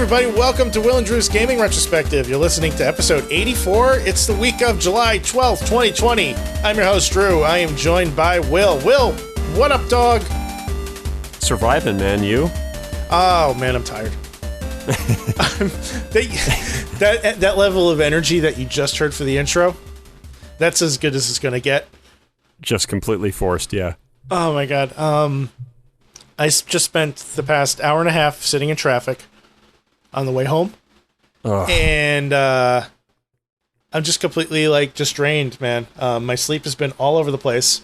everybody. Welcome to Will and Drew's Gaming Retrospective. You're listening to episode 84. It's the week of July 12th, 2020. I'm your host, Drew. I am joined by Will. Will, what up, dog? Surviving, man. You? Oh, man, I'm tired. That level of energy that you just heard for the intro, that's as good as it's going to get. Just completely forced, yeah. Oh, my God. I just spent the past hour and a half sitting in traffic on the way home. Ugh. And I'm just completely, just drained, man. My sleep has been all over the place.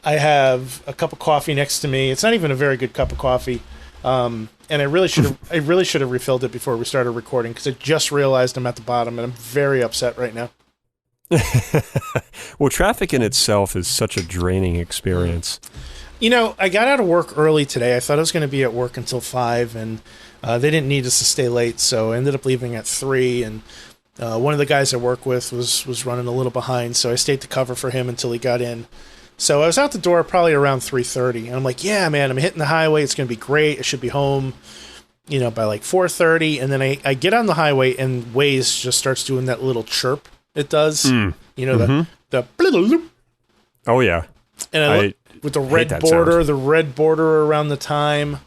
I have a cup of coffee next to me. It's not even a very good cup of coffee. And I really should have refilled it before we started recording, because I just realized I'm at the bottom, and I'm very upset right now. Well, traffic in itself is such a draining experience. You know, I got out of work early today. I thought I was going to be at work until 5, and they didn't need us to stay late, so I ended up leaving at 3, and one of the guys I work with was running a little behind, so I stayed to cover for him until he got in. So I was out the door probably around 3:30, and I'm like, yeah, man, I'm hitting the highway. It's going to be great. I should be home, by like 4:30, and then I get on the highway, and Waze just starts doing that little chirp it does. The Oh, yeah. And I look, with the red border around the time.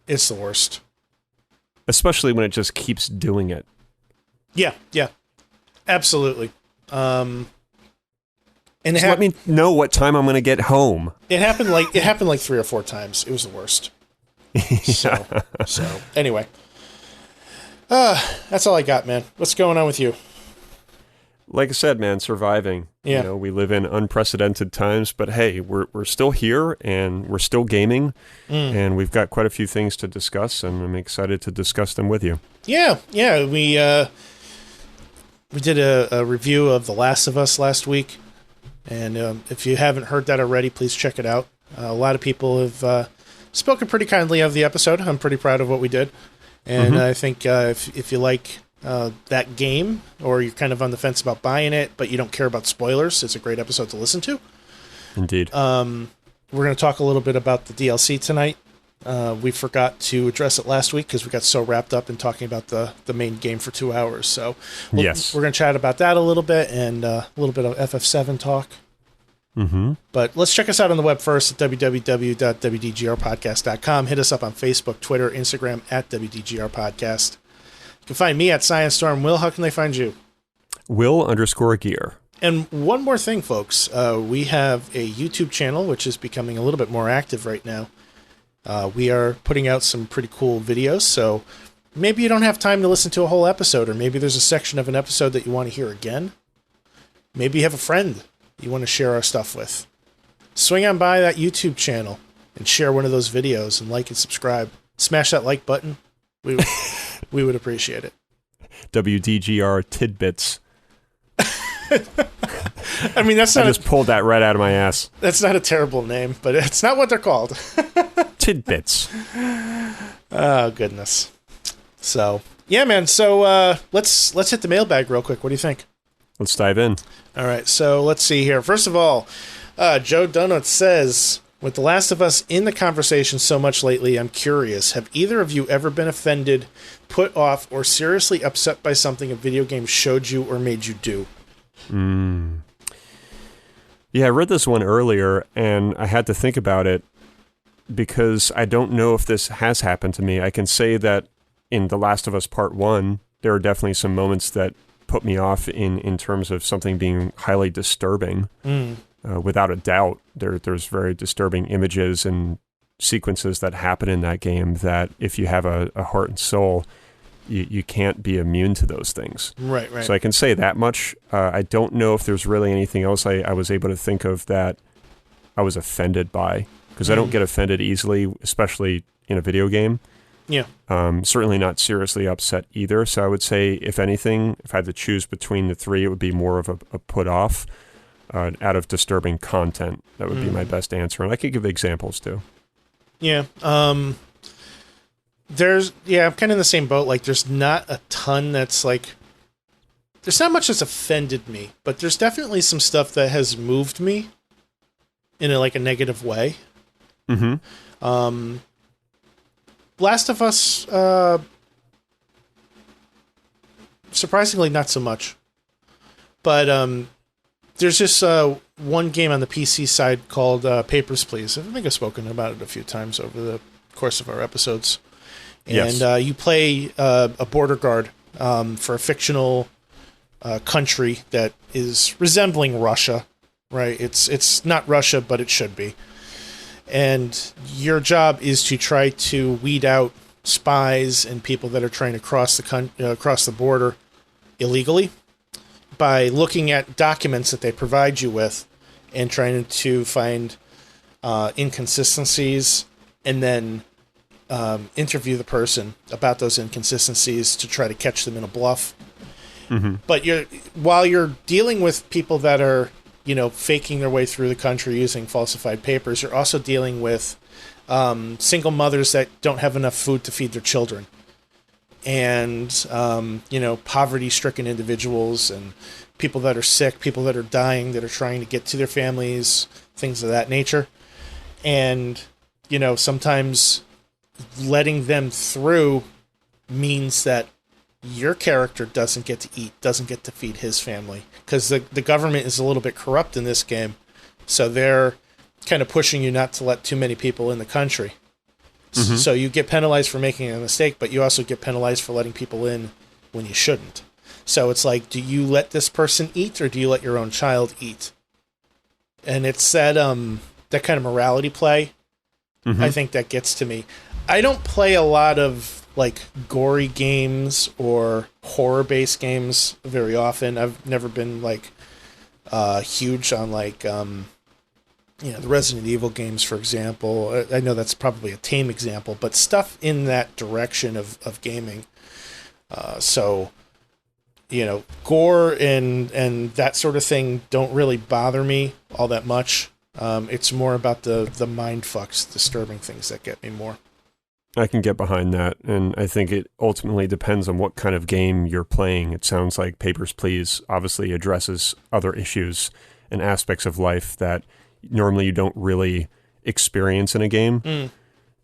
It's the worst. Especially when it just keeps doing it. Yeah. Absolutely. And let me know what time I'm going to get home. It happened like 3 or 4 times. It was the worst. So anyway. That's all I got, man. What's going on with you? Like I said, man, surviving. Yeah. We live in unprecedented times, but hey, we're still here, and we're still gaming, and we've got quite a few things to discuss, and I'm excited to discuss them with you. Yeah. We did a review of The Last of Us last week, and if you haven't heard that already, please check it out. A lot of people have spoken pretty kindly of the episode. I'm pretty proud of what we did, and I think if you like that game, or you're kind of on the fence about buying it, but you don't care about spoilers, it's a great episode to listen to. Indeed. We're going to talk a little bit about the DLC tonight. We forgot to address it last week because we got so wrapped up in talking about the main game for 2 hours. So yes, we're going to chat about that a little bit, and a little bit of FF7 talk. But let's check us out on the web first at www.WDGRPodcast.com. Hit us up on Facebook, Twitter, Instagram at WDGRPodcast. You can find me at Science Storm. Will, how can they find you? Will_Gear. And one more thing, folks. We have a YouTube channel, which is becoming a little bit more active right now. We are putting out some pretty cool videos, so maybe you don't have time to listen to a whole episode, or maybe there's a section of an episode that you want to hear again. Maybe you have a friend you want to share our stuff with. Swing on by that YouTube channel and share one of those videos and like and subscribe. Smash that like button. We would appreciate it. WDGR Tidbits. I mean, I just pulled that right out of my ass. That's not a terrible name, but it's not what they're called. Tidbits. Oh, goodness. So, yeah, man. So, let's hit the mailbag real quick. What do you think? Let's dive in. All right. So, let's see here. First of all, Joe Donut says, with The Last of Us in the conversation so much lately, I'm curious, have either of you ever been offended, put off, or seriously upset by something a video game showed you or made you do? Yeah, I read this one earlier, and I had to think about it, because I don't know if this has happened to me. I can say that in The Last of Us Part 1, there are definitely some moments that put me off in terms of something being highly disturbing. Without a doubt, there's very disturbing images and sequences that happen in that game that if you have a heart and soul, you can't be immune to those things. Right. So I can say that much. I don't know if there's really anything else I was able to think of that I was offended by, because I don't get offended easily, especially in a video game. Yeah. Certainly not seriously upset either. So I would say, if anything, if I had to choose between the three, it would be more of a put off out of disturbing content. That would be my best answer. And I could give examples too. Yeah. I'm kind of in the same boat. Like, there's not a ton that's like, there's not much that's offended me, but there's definitely some stuff that has moved me in a negative way. Last of Us, surprisingly, not so much. But there's just one game on the PC side called Papers, Please. I think I've spoken about it a few times over the course of our episodes. Yes. And you play a border guard for a fictional country that is resembling Russia, right? It's not Russia, but it should be. And your job is to try to weed out spies and people that are trying to cross the border illegally by looking at documents that they provide you with and trying to find inconsistencies and then interview the person about those inconsistencies to try to catch them in a bluff. Mm-hmm. But while you're dealing with people that are, faking their way through the country using falsified papers, you're also dealing with single mothers that don't have enough food to feed their children. And, poverty-stricken individuals and people that are sick, people that are dying, that are trying to get to their families, things of that nature. And, sometimes letting them through means that your character doesn't get to eat, doesn't get to feed his family. Because the government is a little bit corrupt in this game. So they're kind of pushing you not to let too many people in the country. Mm-hmm. So you get penalized for making a mistake, but you also get penalized for letting people in when you shouldn't. So it's like, do you let this person eat or do you let your own child eat? And it's that kind of morality play. Mm-hmm. I think that gets to me. I don't play a lot of gory games or horror-based games very often. I've never been huge on the Resident Evil games, for example. I know that's probably a tame example, but stuff in that direction of gaming. Gore and that sort of thing don't really bother me all that much. It's more about the mind fucks, disturbing things that get me more. I can get behind that, and I think it ultimately depends on what kind of game you're playing. It sounds like Papers, Please obviously addresses other issues and aspects of life that normally you don't really experience in a game. Mm.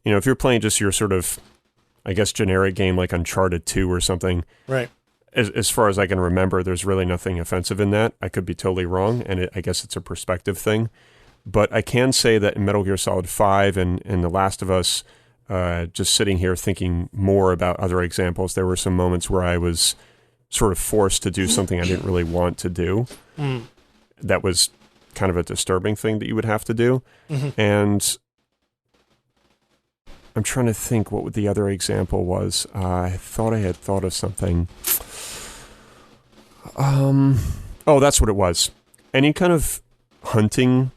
If you're playing just your sort of, I guess, generic game like Uncharted 2 or something, right? As far as I can remember, there's really nothing offensive in that. I could be totally wrong, and I guess it's a perspective thing. But I can say that in Metal Gear Solid 5 and The Last of Us, just sitting here thinking more about other examples, there were some moments where I was sort of forced to do something I didn't really want to do. Mm. That was kind of a disturbing thing that you would have to do. Mm-hmm. And I'm trying to think what the other example was. I thought I had thought of something. Oh, that's what it was. Any kind of hunting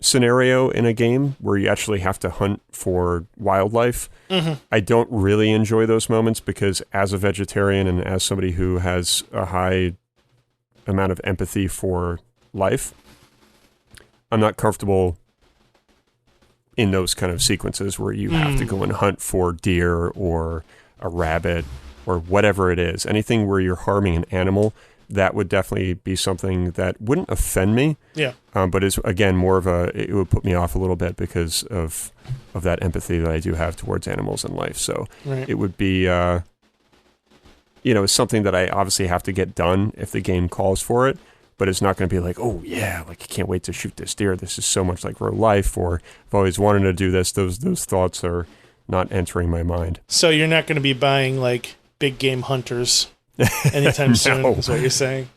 scenario in a game where you actually have to hunt for wildlife. Mm-hmm. I don't really enjoy those moments because as a vegetarian and as somebody who has a high amount of empathy for life, I'm not comfortable in those kind of sequences where you have to go and hunt for deer or a rabbit or whatever it is. Anything where you're harming an animal, that would definitely be something that wouldn't offend me. Yeah. But is again more of it would put me off a little bit because of that empathy that I do have towards animals and life. So It would be, it's something that I obviously have to get done if the game calls for it. But it's not going to be like, oh yeah, I can't wait to shoot this deer. This is so much like real life. Or I've always wanted to do this. Those thoughts are not entering my mind. So you're not going to be buying big game hunters anytime soon, is what you're saying?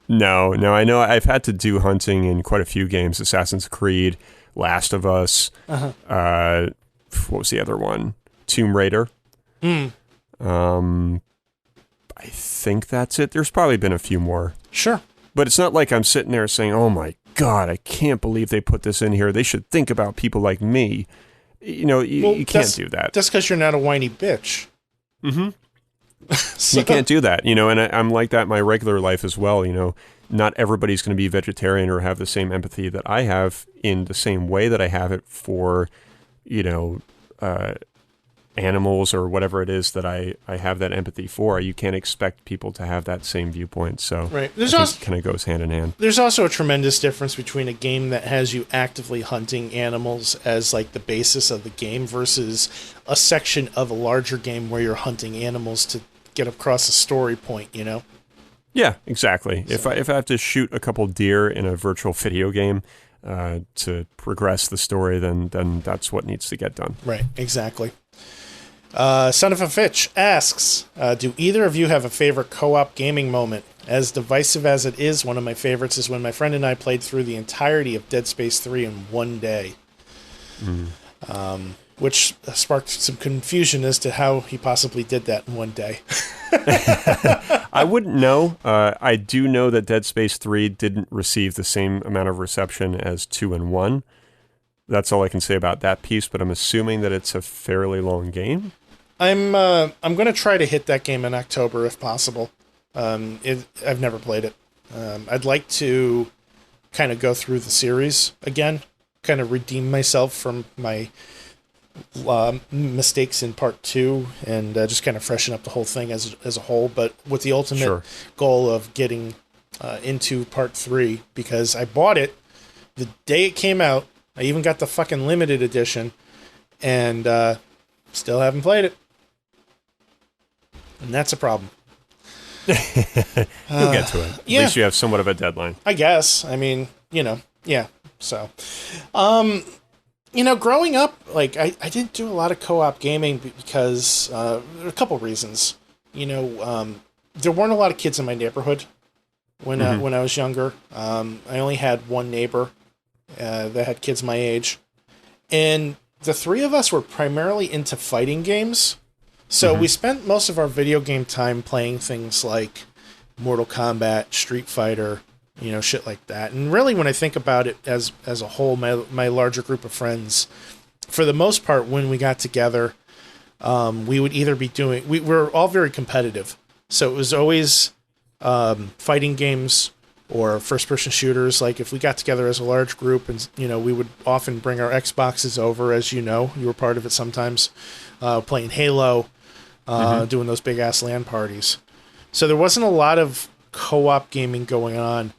No. I know I've had to do hunting in quite a few games. Assassin's Creed, Last of Us. Uh-huh. What was the other one? Tomb Raider. I think that's it. There's probably been a few more. Sure. But it's not like I'm sitting there saying, oh my God, I can't believe they put this in here. They should think about people like me. You can't do that. That's because you're not a whiny bitch. Mm-hmm. So. You can't do that, and I'm like that in my regular life as well. Not everybody's going to be vegetarian or have the same empathy that I have in the same way that I have it for, animals or whatever it is that I have that empathy for. You can't expect people to have that same viewpoint. So right. I think it kind of goes hand in hand. There's also a tremendous difference between a game that has you actively hunting animals as like the basis of the game versus a section of a larger game where you're hunting animals to get across a story point, you know? Yeah, exactly. So, if I have to shoot a couple deer in a virtual video game to progress the story, then that's what needs to get done. Right, exactly. Son of a Fitch asks, do either of you have a favorite co-op gaming moment? As divisive as it is, one of my favorites is when my friend and I played through the entirety of Dead Space 3 in one day. Which sparked some confusion as to how he possibly did that in one day. I wouldn't know. I do know that Dead Space 3 didn't receive the same amount of reception as 2 and 1. That's all I can say about that piece, but I'm assuming that it's a fairly long game. I'm going to try to hit that game in October if possible. I've never played it. I'd like to kind of go through the series again, kind of redeem myself from my mistakes in part 2, and just kind of freshen up the whole thing as a whole, but with the ultimate goal of getting into part 3, because I bought it the day it came out. I even got the fucking limited edition, and still haven't played it. And that's a problem. You'll get to it. At least you have somewhat of a deadline. I guess. I mean, yeah. So, growing up, like, I didn't do a lot of co-op gaming because there are a couple reasons. There weren't a lot of kids in my neighborhood when I was younger. I only had one neighbor that had kids my age. And the three of us were primarily into fighting games. So we spent most of our video game time playing things like Mortal Kombat, Street Fighter, shit like that. And really, when I think about it as a whole, my larger group of friends, for the most part, when we got together, we would either be we were all very competitive. So it was always fighting games or first-person shooters. Like, if we got together as a large group and, we would often bring our Xboxes over, as you were part of it sometimes, playing Halo, doing those big-ass LAN parties. So there wasn't a lot of co-op gaming going on.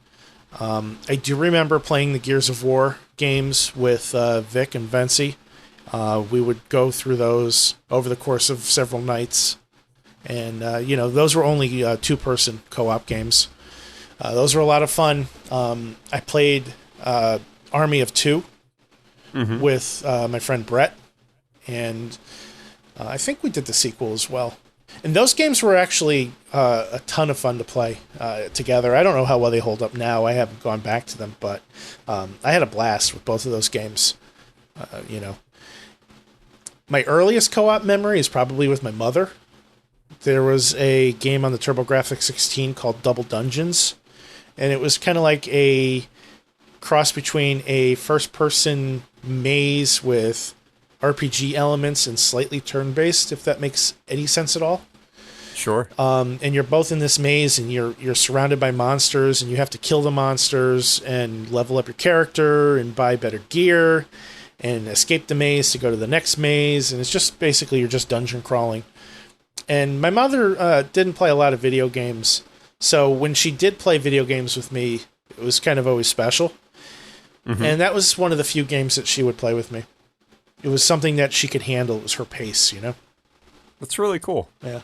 I do remember playing the Gears of War games with Vic and Vency. We would go through those over the course of several nights. And, those were only two-person co-op games. Those were a lot of fun. I played Army of Two with my friend Brett, and I think we did the sequel as well. And those games were actually a ton of fun to play together. I don't know how well they hold up now. I haven't gone back to them, but I had a blast with both of those games. My earliest co-op memory is probably with my mother. There was a game on the TurboGrafx 16 called Double Dungeons, and it was kind of like a cross between a first-person maze with RPG elements and slightly turn-based, if that makes any sense at all. Sure. And you're both in this maze, and you're surrounded by monsters, and you have to kill the monsters and level up your character and buy better gear and escape the maze to go to the next maze. And it's just basically you're just dungeon crawling. And my mother didn't play a lot of video games, so when she did play video games with me, it was kind of always special. And that was one of the few games that she would play with me. It was something that she could handle. It was her pace, That's really cool. Yeah.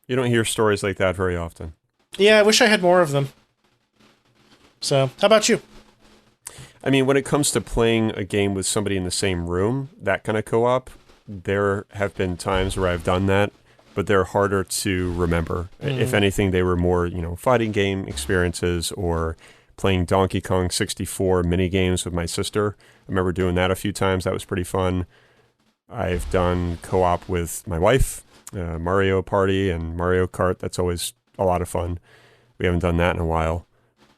You don't hear stories like that very often. Yeah, I wish I had more of them. So, how about you? I mean, when it comes to playing a game with somebody in the same room, that kind of co-op, there have been times where I've done that, but they're harder to remember. If anything, they were more, fighting game experiences or playing Donkey Kong 64 mini games with my sister. I remember doing that a few times. That was pretty fun. I've done co-op with my wife, Mario Party and Mario Kart. That's always a lot of fun. We haven't done that in a while.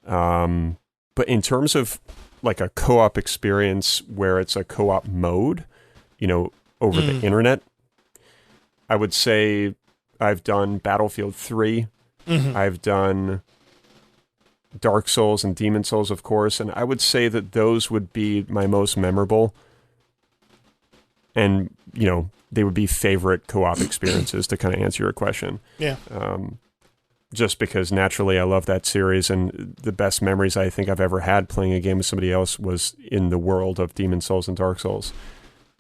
But in terms of like a co-op experience where it's a co-op mode, over the internet, I would say I've done Battlefield 3. I've done Dark Souls and Demon Souls, of course, and I would say that those would be my most memorable. and they would be favorite co-op experiences to kind of answer your question. Yeah. Just because naturally I love that series, and the best memories I think I've ever had playing a game with somebody else was in the world of Demon Souls and Dark Souls.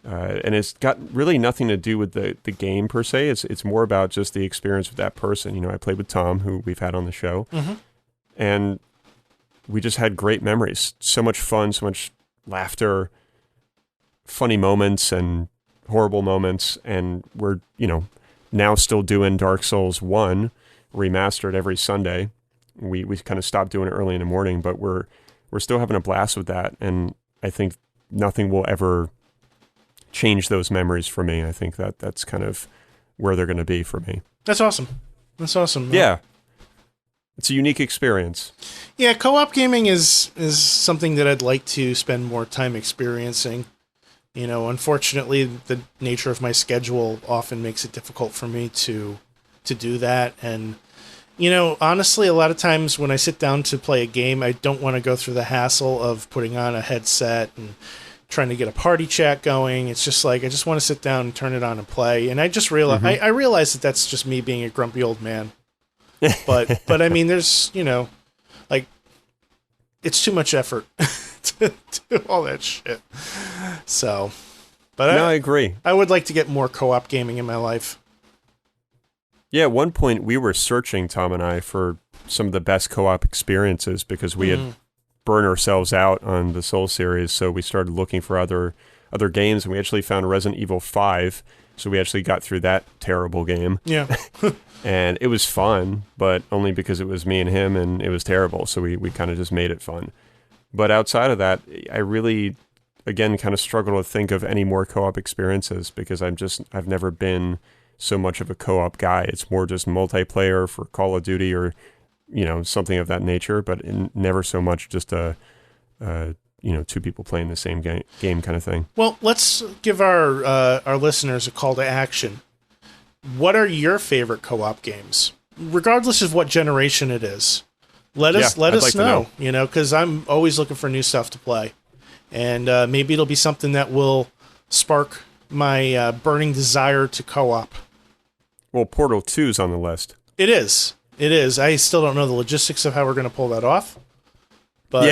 And it's got really nothing to do with the game per se. It's more about just the experience with that person. I played with Tom, who we've had on the show, and we just had great memories. So much fun, so much laughter, funny moments, and horrible moments. And we're, now still doing Dark Souls 1 remastered every Sunday. We kind of stopped doing it early in the morning, but we're still having a blast with that. And I think nothing will ever change those memories for me. I think that's kind of where they're going to be for me. That's awesome. Yeah. It's a unique experience. Yeah, co-op gaming is something that I'd like to spend more time experiencing. Unfortunately, the nature of my schedule often makes it difficult for me to do that. And, honestly, a lot of times when I sit down to play a game, I don't want to go through the hassle of putting on a headset and trying to get a party chat going. It's just like, I just want to sit down and turn it on and play. And I just realize, I realize that that's just me being a grumpy old man. But I mean, there's, it's too much effort to do all that shit. So, but no, I agree. I would like to get more co-op gaming in my life. Yeah, at one point we were searching, Tom and I, for some of the best co-op experiences because we had burned ourselves out on the Soul series, so we started looking for other games, and we actually found Resident Evil 5, so we actually got through that terrible game. Yeah. And it was fun, but only because it was me and him, and it was terrible, so we kind of just made it fun. But outside of that, I really, again, kind of struggle to think of any more co-op experiences because I've never been so much of a co-op guy. It's more just multiplayer for Call of Duty or, something of that nature, but never so much just two people playing the same game kind of thing. Well, let's give our listeners a call to action. What are your favorite co-op games, regardless of what generation it is? Let us know, because I'm always looking for new stuff to play, and maybe it'll be something that will spark my burning desire to co-op. Well, Portal 2 is on the list. It is. I still don't know the logistics of how we're going to pull that off, but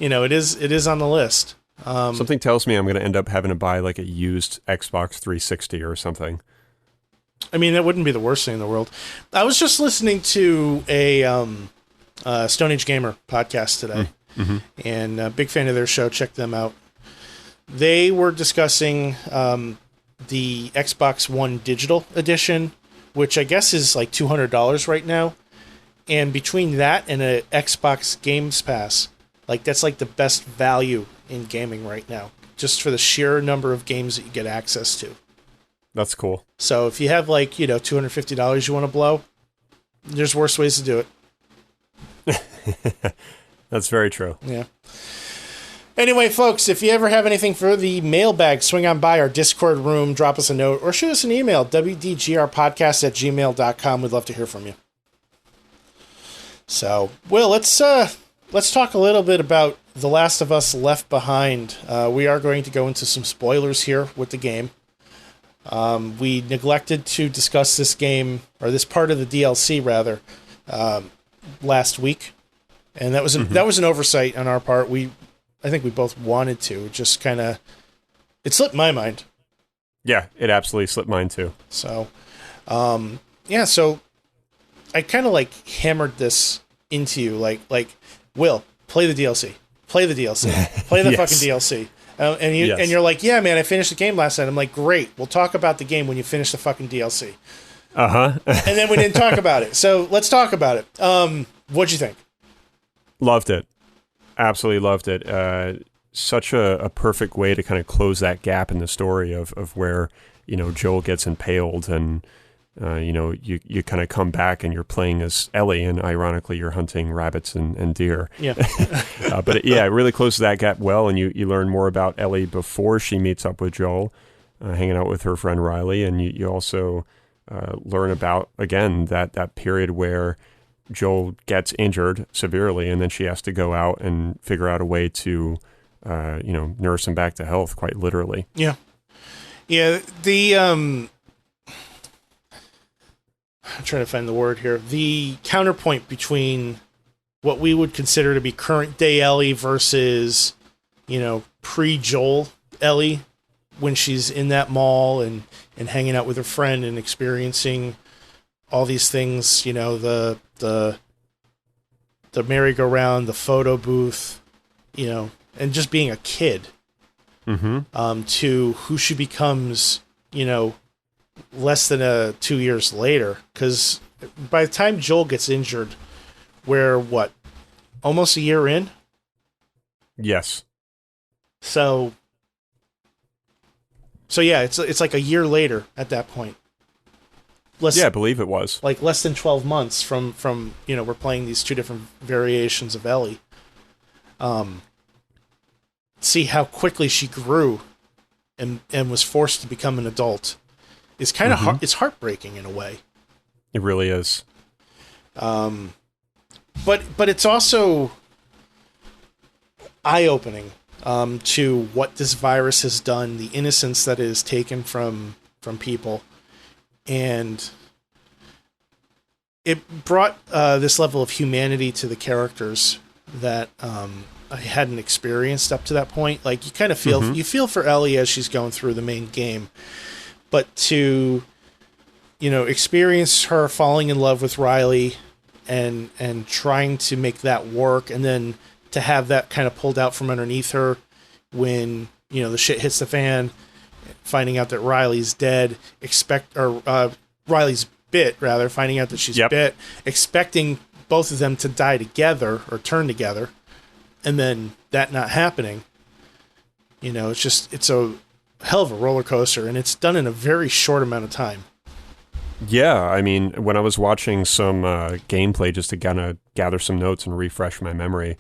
it is on the list. Something tells me I'm going to end up having to buy like a used Xbox 360 or something. I mean, that wouldn't be the worst thing in the world. I was just listening to a Stone Age Gamer podcast today, and a big fan of their show. Check them out. They were discussing the Xbox One Digital Edition, which I guess is like $200 right now. And between that and an Xbox Games Pass, that's like the best value in gaming right now, just for the sheer number of games that you get access to. That's cool. So if you have $250 you want to blow, there's worse ways to do it. That's very true. Yeah. Anyway, folks, if you ever have anything for the mailbag, swing on by our Discord room, drop us a note, or shoot us an email, WDGRPodcast@gmail.com. We'd love to hear from you. So, Will, let's talk a little bit about The Last of Us Left Behind. We are going to go into some spoilers here with the game. We neglected to discuss this game, or this part of the DLC, rather, last week. And that was an oversight on our part. I think we both wanted to. It just kind of... It slipped my mind. Yeah, it absolutely slipped mine too. So, so I kind of hammered this into you. Will, play the DLC. Play the DLC. Play the fucking DLC. And you're like, yeah, man, I finished the game last night. I'm like, great. We'll talk about the game when you finish the fucking DLC. And then we didn't talk about it. So let's talk about it. What'd you think? Loved it. Absolutely loved it. Such a perfect way to kind of close that gap in the story of where, Joel gets impaled and, you kind of come back and you're playing as Ellie and ironically you're hunting rabbits and deer. Yeah. But it really closes that gap well. And you learn more about Ellie before she meets up with Joel, hanging out with her friend Riley. And you also learn about, again, that period where Joel gets injured severely, and then she has to go out and figure out a way to nurse him back to health, quite literally. Yeah. Yeah, I'm trying to find the word here. The counterpoint between what we would consider to be current day Ellie versus, pre-Joel Ellie, when she's in that mall and hanging out with her friend and experiencing all these things, the merry-go-round, the photo booth, and just being a kid, to who she becomes, less than 2 years later. Because by the time Joel gets injured, we're, almost a year in? Yes. So yeah, it's like a year later at that point. I believe it was. Like less than 12 months from we're playing these two different variations of Ellie. See how quickly she grew and was forced to become an adult is kind of it's heartbreaking in a way. It really is. But it's also eye-opening to what this virus has done, the innocence that is taken from people, and it brought this level of humanity to the characters that I hadn't experienced up to that point. Like, you kind of feel you feel for Ellie as she's going through the main game, but to experience her falling in love with Riley and trying to make that work, and then to have that kind of pulled out from underneath her when the shit hits the fan, finding out that Riley's dead, Riley's bit rather, finding out that she's bit, expecting both of them to die together or turn together, and then that not happening. It's a hell of a roller coaster, and it's done in a very short amount of time. Yeah, I mean, when I was watching some gameplay just to kind of gather some notes and refresh my memory,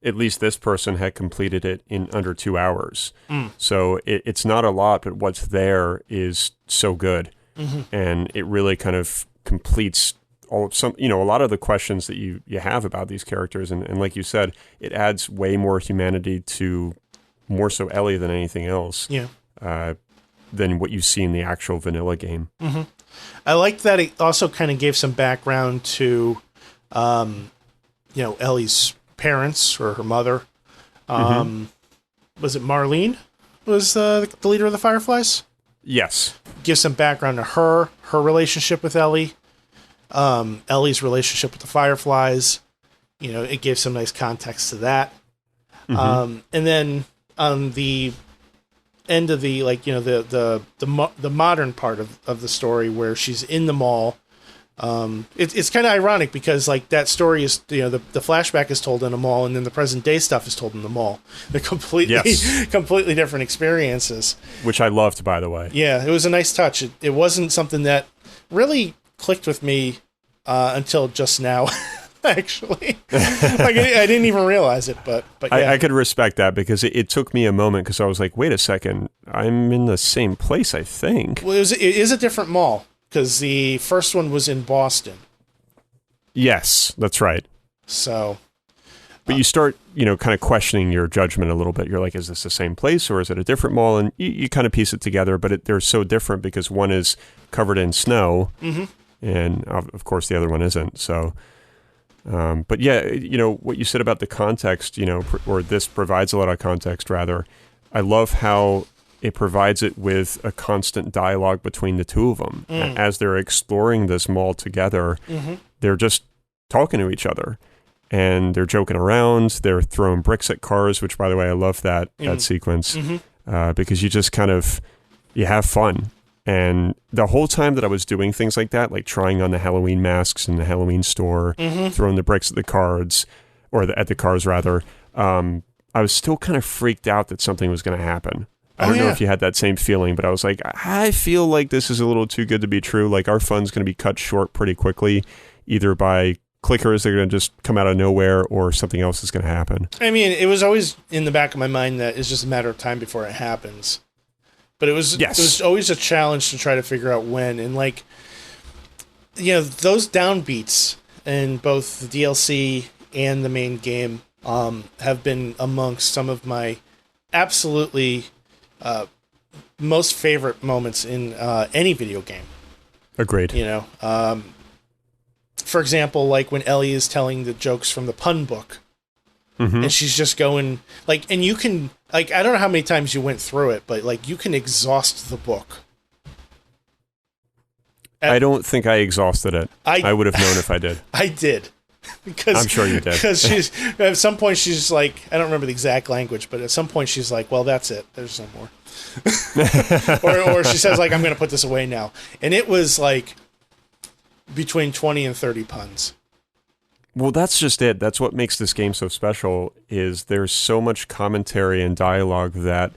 at least this person had completed it in under 2 hours. So it's not a lot, but what's there is so good. And it really kind of completes a lot of the questions that you have about these characters. And like you said, it adds way more humanity to more so Ellie than anything else. Yeah. Than what you see in the actual vanilla game. I liked that it also kind of gave some background to, Ellie's parents or her mother. Was it Marlene was the leader of the Fireflies? Yes. Give some background to her relationship with Ellie, Ellie's relationship with the Fireflies. It gave some nice context to that. And then on the end of the the modern part of the story where she's in the mall, it's kind of ironic because that story is the flashback is told in a mall, and then the present day stuff is told in the mall. They're completely different experiences, which I loved, by the way. Yeah, it was a nice touch. It wasn't something that really clicked with me until just now. Actually, I didn't even realize it, but yeah. I could respect that because it took me a moment because I was like, wait a second, I'm in the same place, I think. Well, it is a different mall because the first one was in Boston. Yes, that's right. So, but you start, kind of questioning your judgment a little bit. You're like, is this the same place or is it a different mall? And you kind of piece it together, but they're so different because one is covered in snow, and of course the other one isn't. So. But yeah, what you said about the context, or this provides a lot of context, rather. I love how it provides it with a constant dialogue between the two of them. As they're exploring this mall together, they're just talking to each other. And they're joking around. They're throwing bricks at cars, which, by the way, I love that sequence. Because you just you have fun. And the whole time that I was doing things like that, like trying on the Halloween masks in the Halloween store, throwing the bricks at the cards, or at the cars rather, I was still kind of freaked out that something was going to happen. I don't know if you had that same feeling, but I was like, I feel like this is a little too good to be true. Like, our fun's going to be cut short pretty quickly, either by clickers that are going to just come out of nowhere or something else is going to happen. I mean, it was always in the back of my mind that it's just a matter of time before it happens. But it was always a challenge to try to figure out when. And those downbeats in both the DLC and the main game have been amongst some of my absolutely most favorite moments in any video game. Agreed. You know, for example, like when Ellie is telling the jokes from the pun book, and she's just going like, and you can like, I don't know how many times you went through it, but like you can exhaust the book. I don't think I exhausted it. I would have known if I did. I did. Because I'm sure you did. Because she's at some point she's like, I don't remember the exact language, but at some point she's like, well, that's it. There's no more. or she says like, I'm going to put this away now. And it was like between 20 and 30 puns. Well, that's just it. That's what makes this game so special is there's so much commentary and dialogue that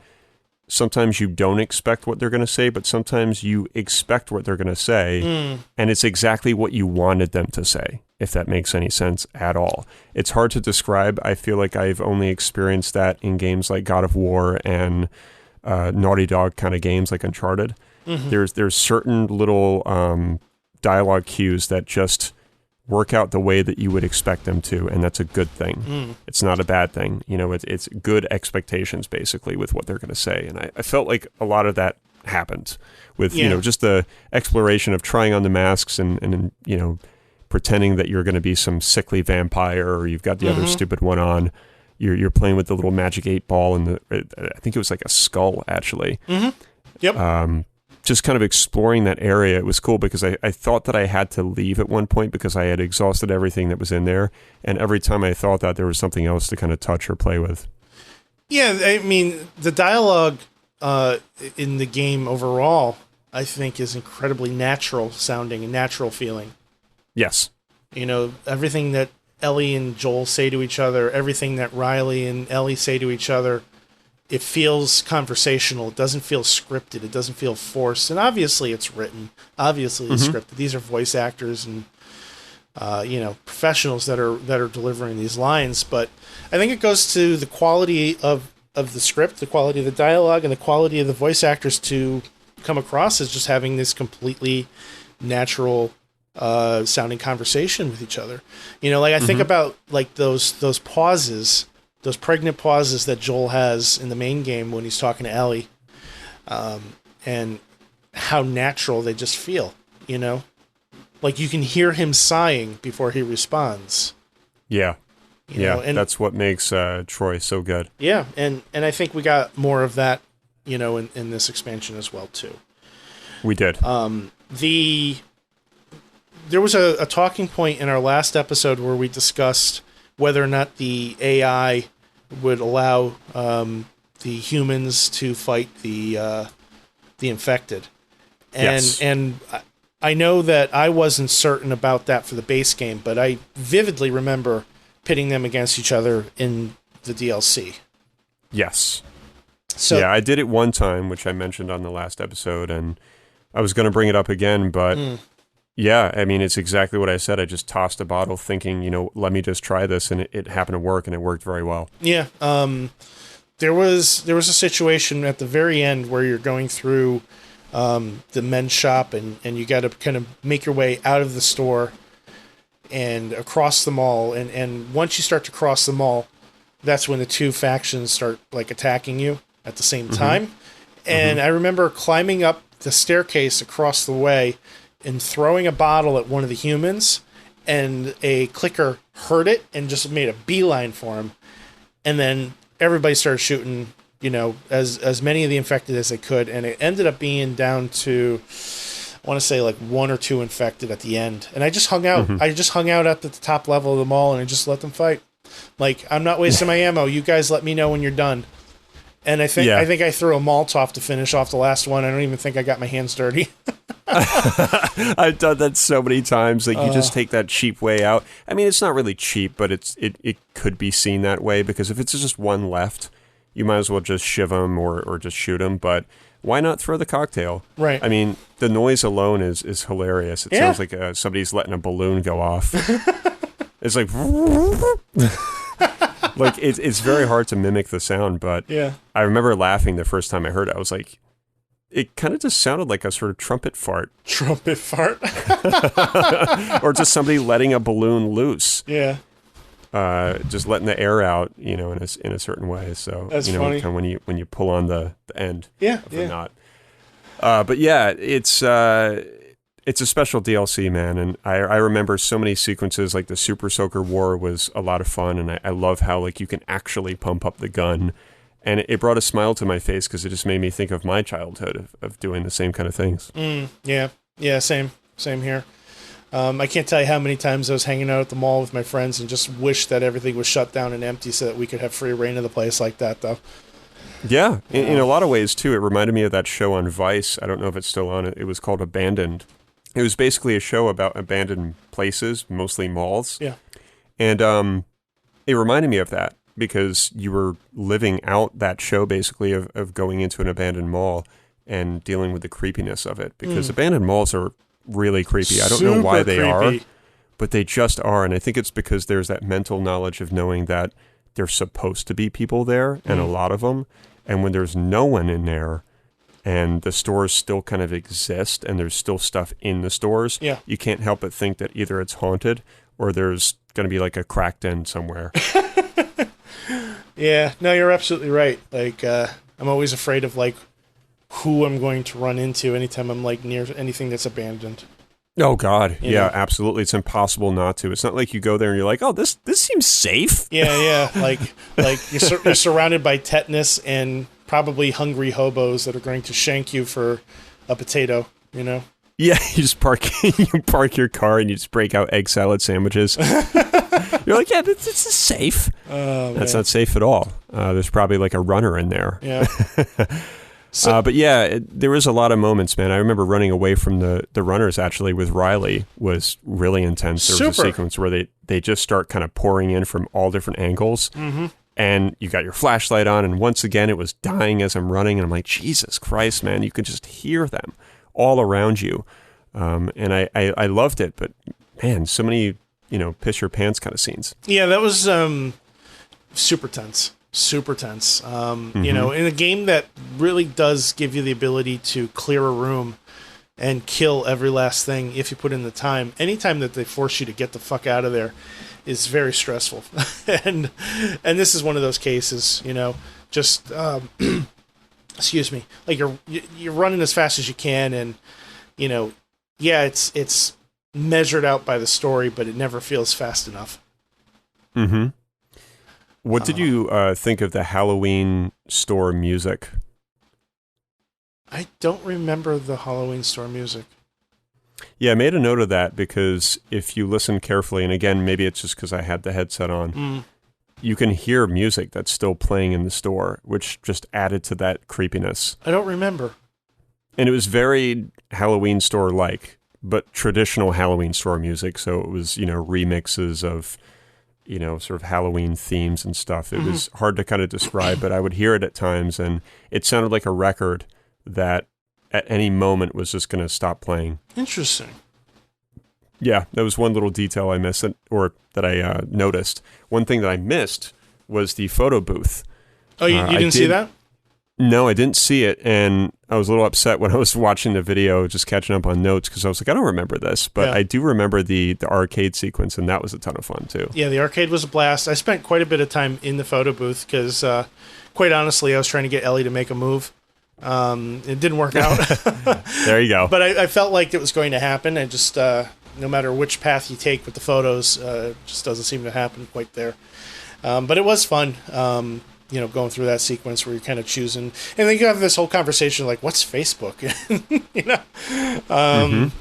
sometimes you don't expect what they're going to say, but sometimes you expect what they're going to say, and it's exactly what you wanted them to say, if that makes any sense at all. It's hard to describe. I feel like I've only experienced that in games like God of War and Naughty Dog kind of games like Uncharted. There's certain little dialogue cues that just work out the way that you would expect them to, and that's a good thing. It's not a bad thing. You know, it's good expectations, basically, with what they're going to say. And I felt like a lot of that happened with, you know, just the exploration of trying on the masks and you know, pretending that you're going to be some sickly vampire or you've got the other stupid one on. You're playing with the little magic 8-ball and I think it was like a skull, actually. Yep. Just kind of exploring that area. It was cool because I thought that I had to leave at one point because I had exhausted everything that was in there. And every time I thought that, there was something else to kind of touch or play with. Yeah, I mean, the dialogue in the game overall, I think, is incredibly natural sounding and natural feeling. Yes. You know, everything that Ellie and Joel say to each other, everything that Riley and Ellie say to each other, it feels conversational. It doesn't feel scripted. It doesn't feel forced. And obviously it's written. Obviously it's scripted. These are voice actors and you know, professionals that are delivering these lines. But I think it goes to the quality of the script, the quality of the dialogue, and the quality of the voice actors to come across as just having this completely natural sounding conversation with each other. You know, like I think about like those pauses, those pregnant pauses that Joel has in the main game when he's talking to Ellie, and how natural they just feel, you know? Like you can hear him sighing before he responds. Yeah. You know, and that's what makes Troy so good. Yeah, and I think we got more of that, you know, in this expansion as well, too. We did. There was a talking point in our last episode where we discussed whether or not the AI would allow the humans to fight the infected. And I know that I wasn't certain about that for the base game, but I vividly remember pitting them against each other in the DLC. Yes. So yeah, I did it one time, which I mentioned on the last episode, and I was going to bring it up again, but yeah, I mean, it's exactly what I said. I just tossed a bottle thinking, you know, let me just try this, and it happened to work, and it worked very well. Yeah. There was a situation at the very end where you're going through the men's shop, and you got to kind of make your way out of the store and across the mall. And once you start to cross the mall, that's when the two factions start like attacking you at the same time. And I remember climbing up the staircase across the way and throwing a bottle at one of the humans, and a clicker heard it and just made a beeline for him. And then everybody started shooting, you know, as many of the infected as they could, and it ended up being down to, I want to say like 1 or 2 infected at the end. And I just hung out. I just hung out at the top level of the mall, and I just let them fight. Like, I'm not wasting my ammo. You guys let me know when you're done. And I think I threw a Molotov to finish off the last one. I don't even think I got my hands dirty. I've done that so many times. Like, you just take that cheap way out. I mean, it's not really cheap, but it could be seen that way, because if it's just one left, you might as well just shiv them or just shoot them. But why not throw the cocktail? Right. I mean, the noise alone is hilarious. It sounds like somebody's letting a balloon go off. It's like... Like, it's very hard to mimic the sound, but I remember laughing the first time I heard it. I was like, it kind of just sounded like a sort of trumpet fart. Trumpet fart? Or just somebody letting a balloon loose. Yeah. just letting the air out, in a certain way. So that's funny. Kind of when you pull on the end of the knot. But yeah, it's a special DLC, man. And I remember so many sequences, like the Super Soaker War was a lot of fun. And I love how like you can actually pump up the gun. And it brought a smile to my face because it just made me think of my childhood of doing the same kind of things. Yeah, same here. I can't tell you how many times I was hanging out at the mall with my friends and just wished that everything was shut down and empty so that we could have free reign of the place like that, though. Yeah, in a lot of ways, too. It reminded me of that show on Vice. I don't know if it's still on. It was called Abandoned. It was basically a show about abandoned places, mostly malls. Yeah. And it reminded me of that because you were living out that show, basically, of going into an abandoned mall and dealing with the creepiness of it. Because abandoned malls are really creepy. I don't know why they are, but they just are. And I think it's because there's that mental knowledge of knowing that there's supposed to be people there, and a lot of them. And when there's no one in there and the stores still kind of exist and there's still stuff in the stores, you can't help but think that either it's haunted or there's going to be like a cracked end somewhere. Yeah, no, you're absolutely right. Like, I'm always afraid of like who I'm going to run into anytime I'm like near anything that's abandoned. Oh God, You know? absolutely. It's impossible not to. It's not like you go there and you're like, oh, this seems safe. Yeah. Like you're surrounded by tetanus and probably hungry hobos that are going to shank you for a potato. Yeah, you just park your car and you just break out egg salad sandwiches. You're like, yeah, this is safe. That's not safe at all. There's probably like a runner in there. Yeah. But yeah, there was a lot of moments, man. I remember running away from the runners, actually, with Riley was really intense. There was a sequence where they just start kind of pouring in from all different angles. Mm-hmm. And you got your flashlight on, and once again, it was dying as I'm running. And I'm like, Jesus Christ, man, you could just hear them all around you. And I loved it, but man, so many, piss your pants kind of scenes. Yeah, that was super tense. Super tense. In a game that really does give you the ability to clear a room and kill every last thing if you put in the time. Anytime that they force you to get the fuck out of there is very stressful. and this is one of those cases, just excuse me. Like you're running as fast as you can, and it's measured out by the story, but it never feels fast enough. Mm-hmm. What did you think of the Halloween store music? I don't remember the Halloween store music. Yeah, I made a note of that because if you listen carefully, and again, maybe it's just because I had the headset on, you can hear music that's still playing in the store, which just added to that creepiness. I don't remember. And it was very Halloween store-like, but traditional Halloween store music. So it was, remixes of sort of Halloween themes and stuff. It was hard to kind of describe, but I would hear it at times, and it sounded like a record that at any moment was just going to stop playing. Interesting. Yeah, that was one little detail I missed, or that I noticed. One thing that I missed was the photo booth. Oh, you didn't see that? No, I didn't see it, and I was a little upset when I was watching the video, just catching up on notes, because I was like, I don't remember this, but I do remember the arcade sequence, and that was a ton of fun, too. Yeah, the arcade was a blast. I spent quite a bit of time in the photo booth, because, quite honestly, I was trying to get Ellie to make a move. It didn't work out. There you go. But I felt like it was going to happen, and just, no matter which path you take with the photos, it just doesn't seem to happen quite there. But it was fun. Going through that sequence where you're kind of choosing, and then you have this whole conversation like, "What's Facebook?"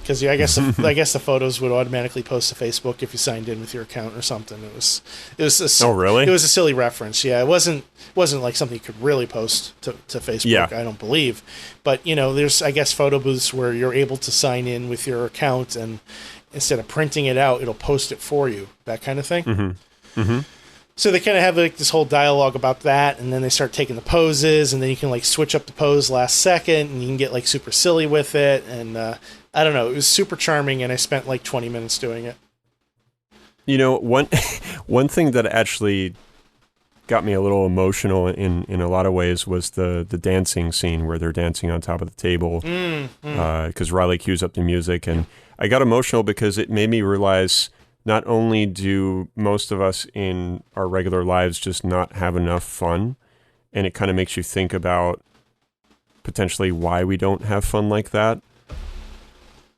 Because I guess the photos would automatically post to Facebook if you signed in with your account or something. It was oh really? It was a silly reference. Yeah, it wasn't like something you could really post to Facebook. Yeah. I don't believe, but there's I guess photo booths where you're able to sign in with your account, and instead of printing it out, it'll post it for you. That kind of thing. Mm-hmm. Mm-hmm. So they kind of have like this whole dialogue about that, and then they start taking the poses, and then you can like switch up the pose last second, and you can get like super silly with it, and I don't know, it was super charming, and I spent like 20 minutes doing it. One thing that actually got me a little emotional in a lot of ways was the dancing scene where they're dancing on top of the table, because Riley cues up the music, and I got emotional because it made me realize not only do most of us in our regular lives just not have enough fun, and it kind of makes you think about potentially why we don't have fun like that.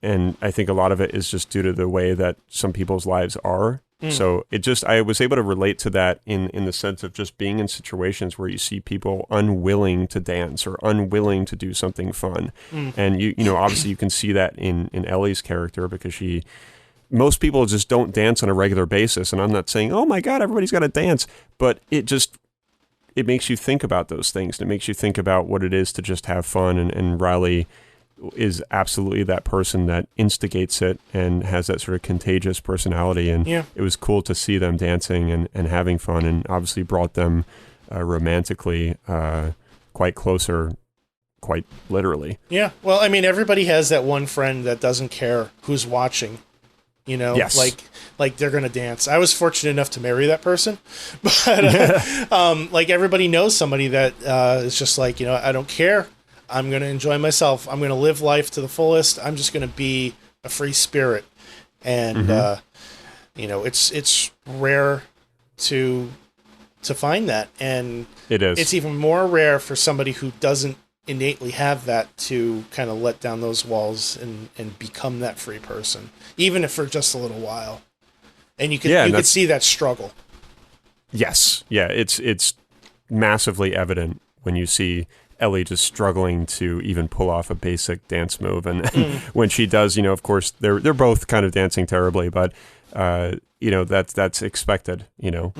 And I think a lot of it is just due to the way that some people's lives are. So I was able to relate to that in the sense of just being in situations where you see people unwilling to dance or unwilling to do something fun. And you know, obviously you can see that in Ellie's character, because most people just don't dance on a regular basis. And I'm not saying, oh my God, everybody's got to dance, but it makes you think about those things. It makes you think about what it is to just have fun. And Riley is absolutely that person that instigates it and has that sort of contagious personality. And it was cool to see them dancing and having fun, and obviously brought them romantically quite closer, quite literally. Yeah. Well, I mean, everybody has that one friend that doesn't care who's watching. You know, yes. like they're going to dance. I was fortunate enough to marry that person, but like everybody knows somebody that is just like, you know, I don't care. I'm going to enjoy myself. I'm going to live life to the fullest. I'm just going to be a free spirit. And, you know, it's rare to find that. And it is. It's even more rare for somebody who doesn't innately have that to kind of let down those walls and become that free person, even if for just a little while. And you could see that struggle. Yes. Yeah. It's massively evident when you see Ellie just struggling to even pull off a basic dance move. And when she does, you know, of course they're both kind of dancing terribly, but you know, that's expected, you know.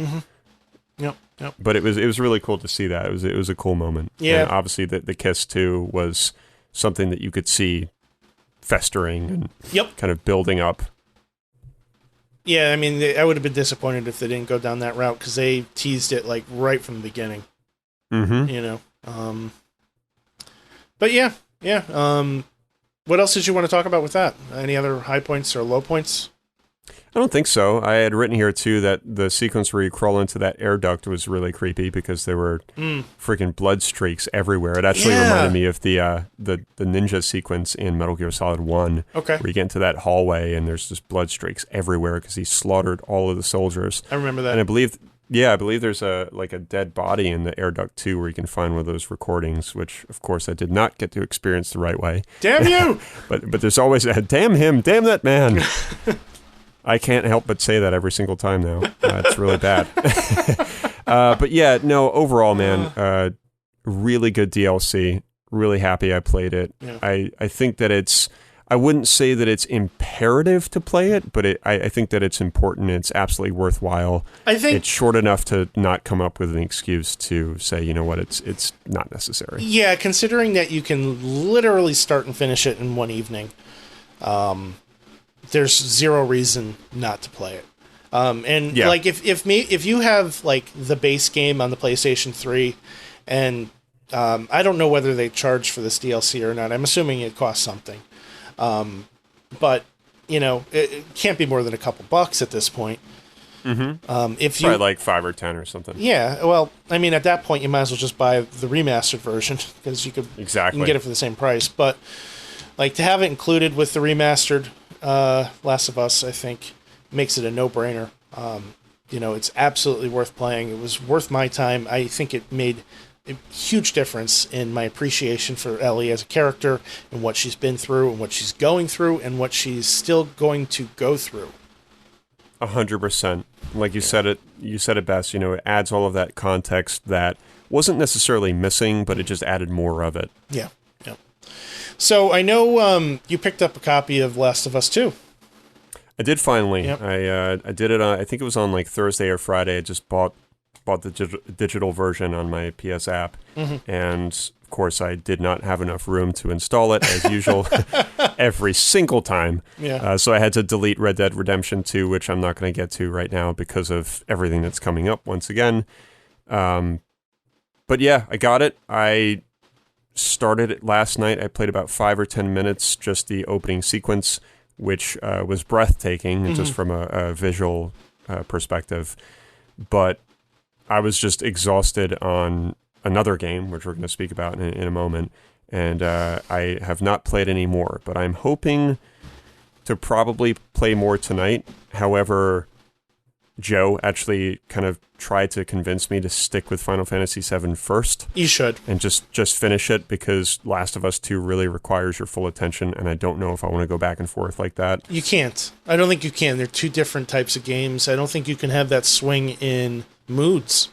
Yep. But it was really cool to see that. It was a cool moment. Yeah. And obviously the kiss too was something that you could see festering and kind of building up. Yeah, I mean, I would have been disappointed if they didn't go down that route, because they teased it like right from the beginning. You know. But yeah. What else did you want to talk about with that? Any other high points or low points? I don't think so. I had written here too that the sequence where you crawl into that air duct was really creepy, because there were freaking blood streaks everywhere. It actually reminded me of the ninja sequence in Metal Gear Solid 1, where you get into that hallway and there's just blood streaks everywhere because he slaughtered all of the soldiers. I remember that. And I believe there's a dead body in the air duct too, where you can find one of those recordings, which of course I did not get to experience the right way. Damn you! but there's always a damn him, damn that man. I can't help but say that every single time now. It's really bad. But yeah, no, overall, man, really good DLC. Really happy I played it. Yeah. I think that I wouldn't say that it's imperative to play it, but I think that it's important. It's absolutely worthwhile. I think it's short enough to not come up with an excuse to say, you know what, it's not necessary. Yeah, considering that you can literally start and finish it in one evening, there's zero reason not to play it. Like if you have like the base game on the PlayStation 3, and I don't know whether they charge for this DLC or not. I'm assuming it costs something. But you know, it can't be more than a couple bucks at this point. If you probably like 5 or 10 or something. Yeah, well, I mean, at that point, you might as well just buy the remastered version, because you can get it for the same price. But like to have it included with the remastered Last of Us, I think makes it a no-brainer. You know, it's absolutely worth playing. It was worth my time. I think it made a huge difference in my appreciation for Ellie as a character, and what she's been through, and what she's going through, and what she's still going to go through. 100%. Like you said it best. You know, it adds all of that context that wasn't necessarily missing, but it just added more of it. Yeah. So I know you picked up a copy of Last of Us 2. I did finally. Yep. I did it on, I think it was on like Thursday or Friday. I just bought the digital version on my PS app. And of course I did not have enough room to install it as usual every single time. So I had to delete Red Dead Redemption 2, which I'm not going to get to right now because of everything that's coming up once again. But yeah, I got it. I started it last night. I played about 5 or 10 minutes, just the opening sequence, which was breathtaking just from a visual perspective. But I was just exhausted on another game, which we're going to speak about in a moment. And I have not played any more, but I'm hoping to probably play more tonight. However, Joe actually kind of tried to convince me to stick with Final Fantasy VII first. You should. And just finish it, because Last of Us 2 really requires your full attention, and I don't know if I want to go back and forth like that. You can't. I don't think you can. They're two different types of games. I don't think you can have that swing in moods.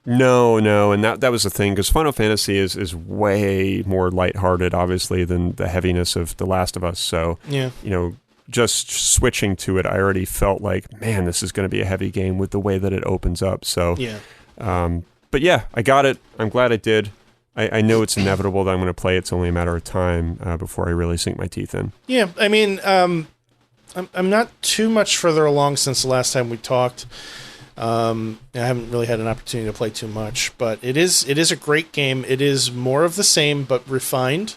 No, and that was the thing, because Final Fantasy is way more lighthearted, obviously, than the heaviness of The Last of Us. So, yeah. Just switching to it, I already felt like, man, this is going to be a heavy game with the way that it opens up. So, yeah. But yeah, I got it. I'm glad I did. I know it's inevitable that I'm going to play. It's only a matter of time before I really sink my teeth in. Yeah, I mean, I'm not too much further along since the last time we talked. I haven't really had an opportunity to play too much, but it is a great game. It is more of the same, but refined,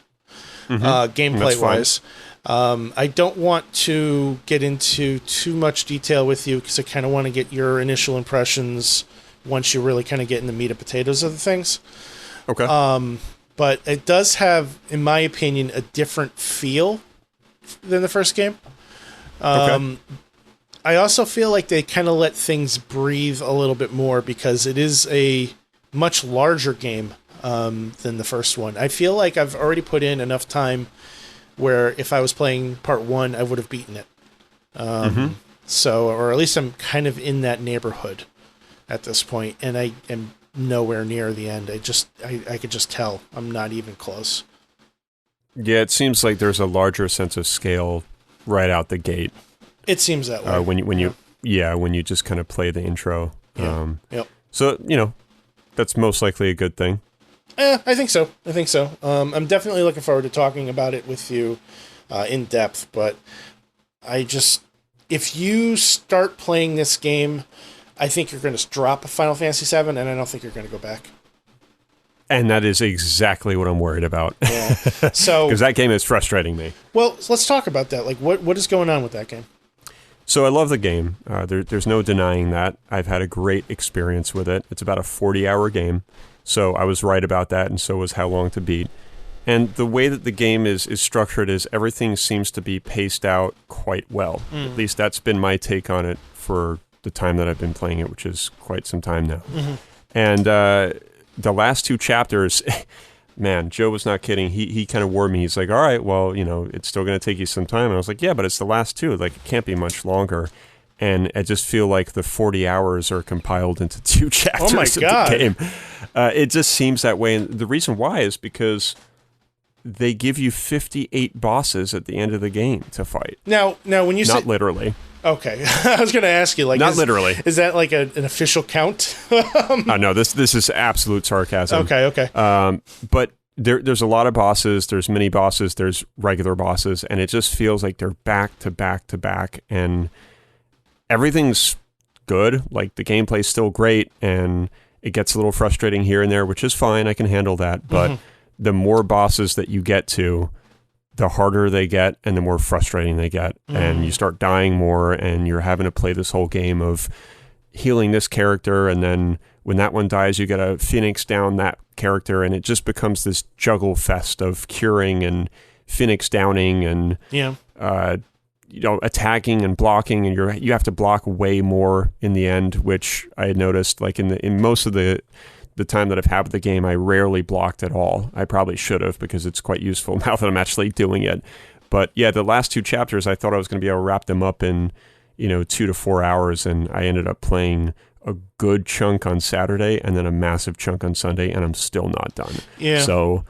gameplay-wise. I don't want to get into too much detail with you, because I kind of want to get your initial impressions once you really kind of get in the meat and potatoes of the things. Okay. But it does have, in my opinion, a different feel than the first game. Okay. I also feel like they kind of let things breathe a little bit more, because it is a much larger game than the first one. I feel like I've already put in enough time where if I was playing part 1, I would have beaten it. So, or at least I'm kind of in that neighborhood at this point, and I am nowhere near the end. I could just tell I'm not even close. Yeah, it seems like there's a larger sense of scale right out the gate. It seems that way. When you just kind of play the intro. Yeah. Yep. So, that's most likely a good thing. I think so. I'm definitely looking forward to talking about it with you in depth, but if you start playing this game, I think you're going to drop Final Fantasy VII, and I don't think you're going to go back. And that is exactly what I'm worried about. Yeah. So, because that game is frustrating me. Well, let's talk about that. Like, what is going on with that game? So I love the game. There's no denying that. I've had a great experience with it. It's about a 40-hour game. So I was right about that, and so was How Long to Beat. And the way that the game is structured is everything seems to be paced out quite well. At least that's been my take on it for the time that I've been playing it, which is quite some time now. And the last 2 chapters, man, Joe was not kidding. He kind of warned me. He's like, all right, well, it's still going to take you some time. And I was like, yeah, but it's the last 2. Like, it can't be much longer. And I just feel like the 40 hours are compiled into 2 chapters of the game. It just seems that way. And the reason why is because they give you 58 bosses at the end of the game to fight. Now when you say... Not literally. Okay. I was going to ask you, like... Not literally. Is that like an official count? No, this is absolute sarcasm. Okay. But there's a lot of bosses, there's mini bosses, there's regular bosses, and it just feels like they're back to back to back, and everything's good. Like, the gameplay's still great, and it gets a little frustrating here and there, which is fine. I can handle that. But the more bosses that you get to, the harder they get and the more frustrating they get. And you start dying more, and you're having to play this whole game of healing this character, and then when that one dies, you got to Phoenix down that character, and it just becomes this juggle fest of curing and Phoenix downing and attacking and blocking, and you have to block way more in the end, which I had noticed, like in most of the time that I've had with the game, I rarely blocked at all. I probably should have, because it's quite useful now that I'm actually doing it. But yeah, the last 2 chapters, I thought I was going to be able to wrap them up in 2 to 4 hours, and I ended up playing a good chunk on Saturday and then a massive chunk on Sunday, and I'm still not done. Yeah. So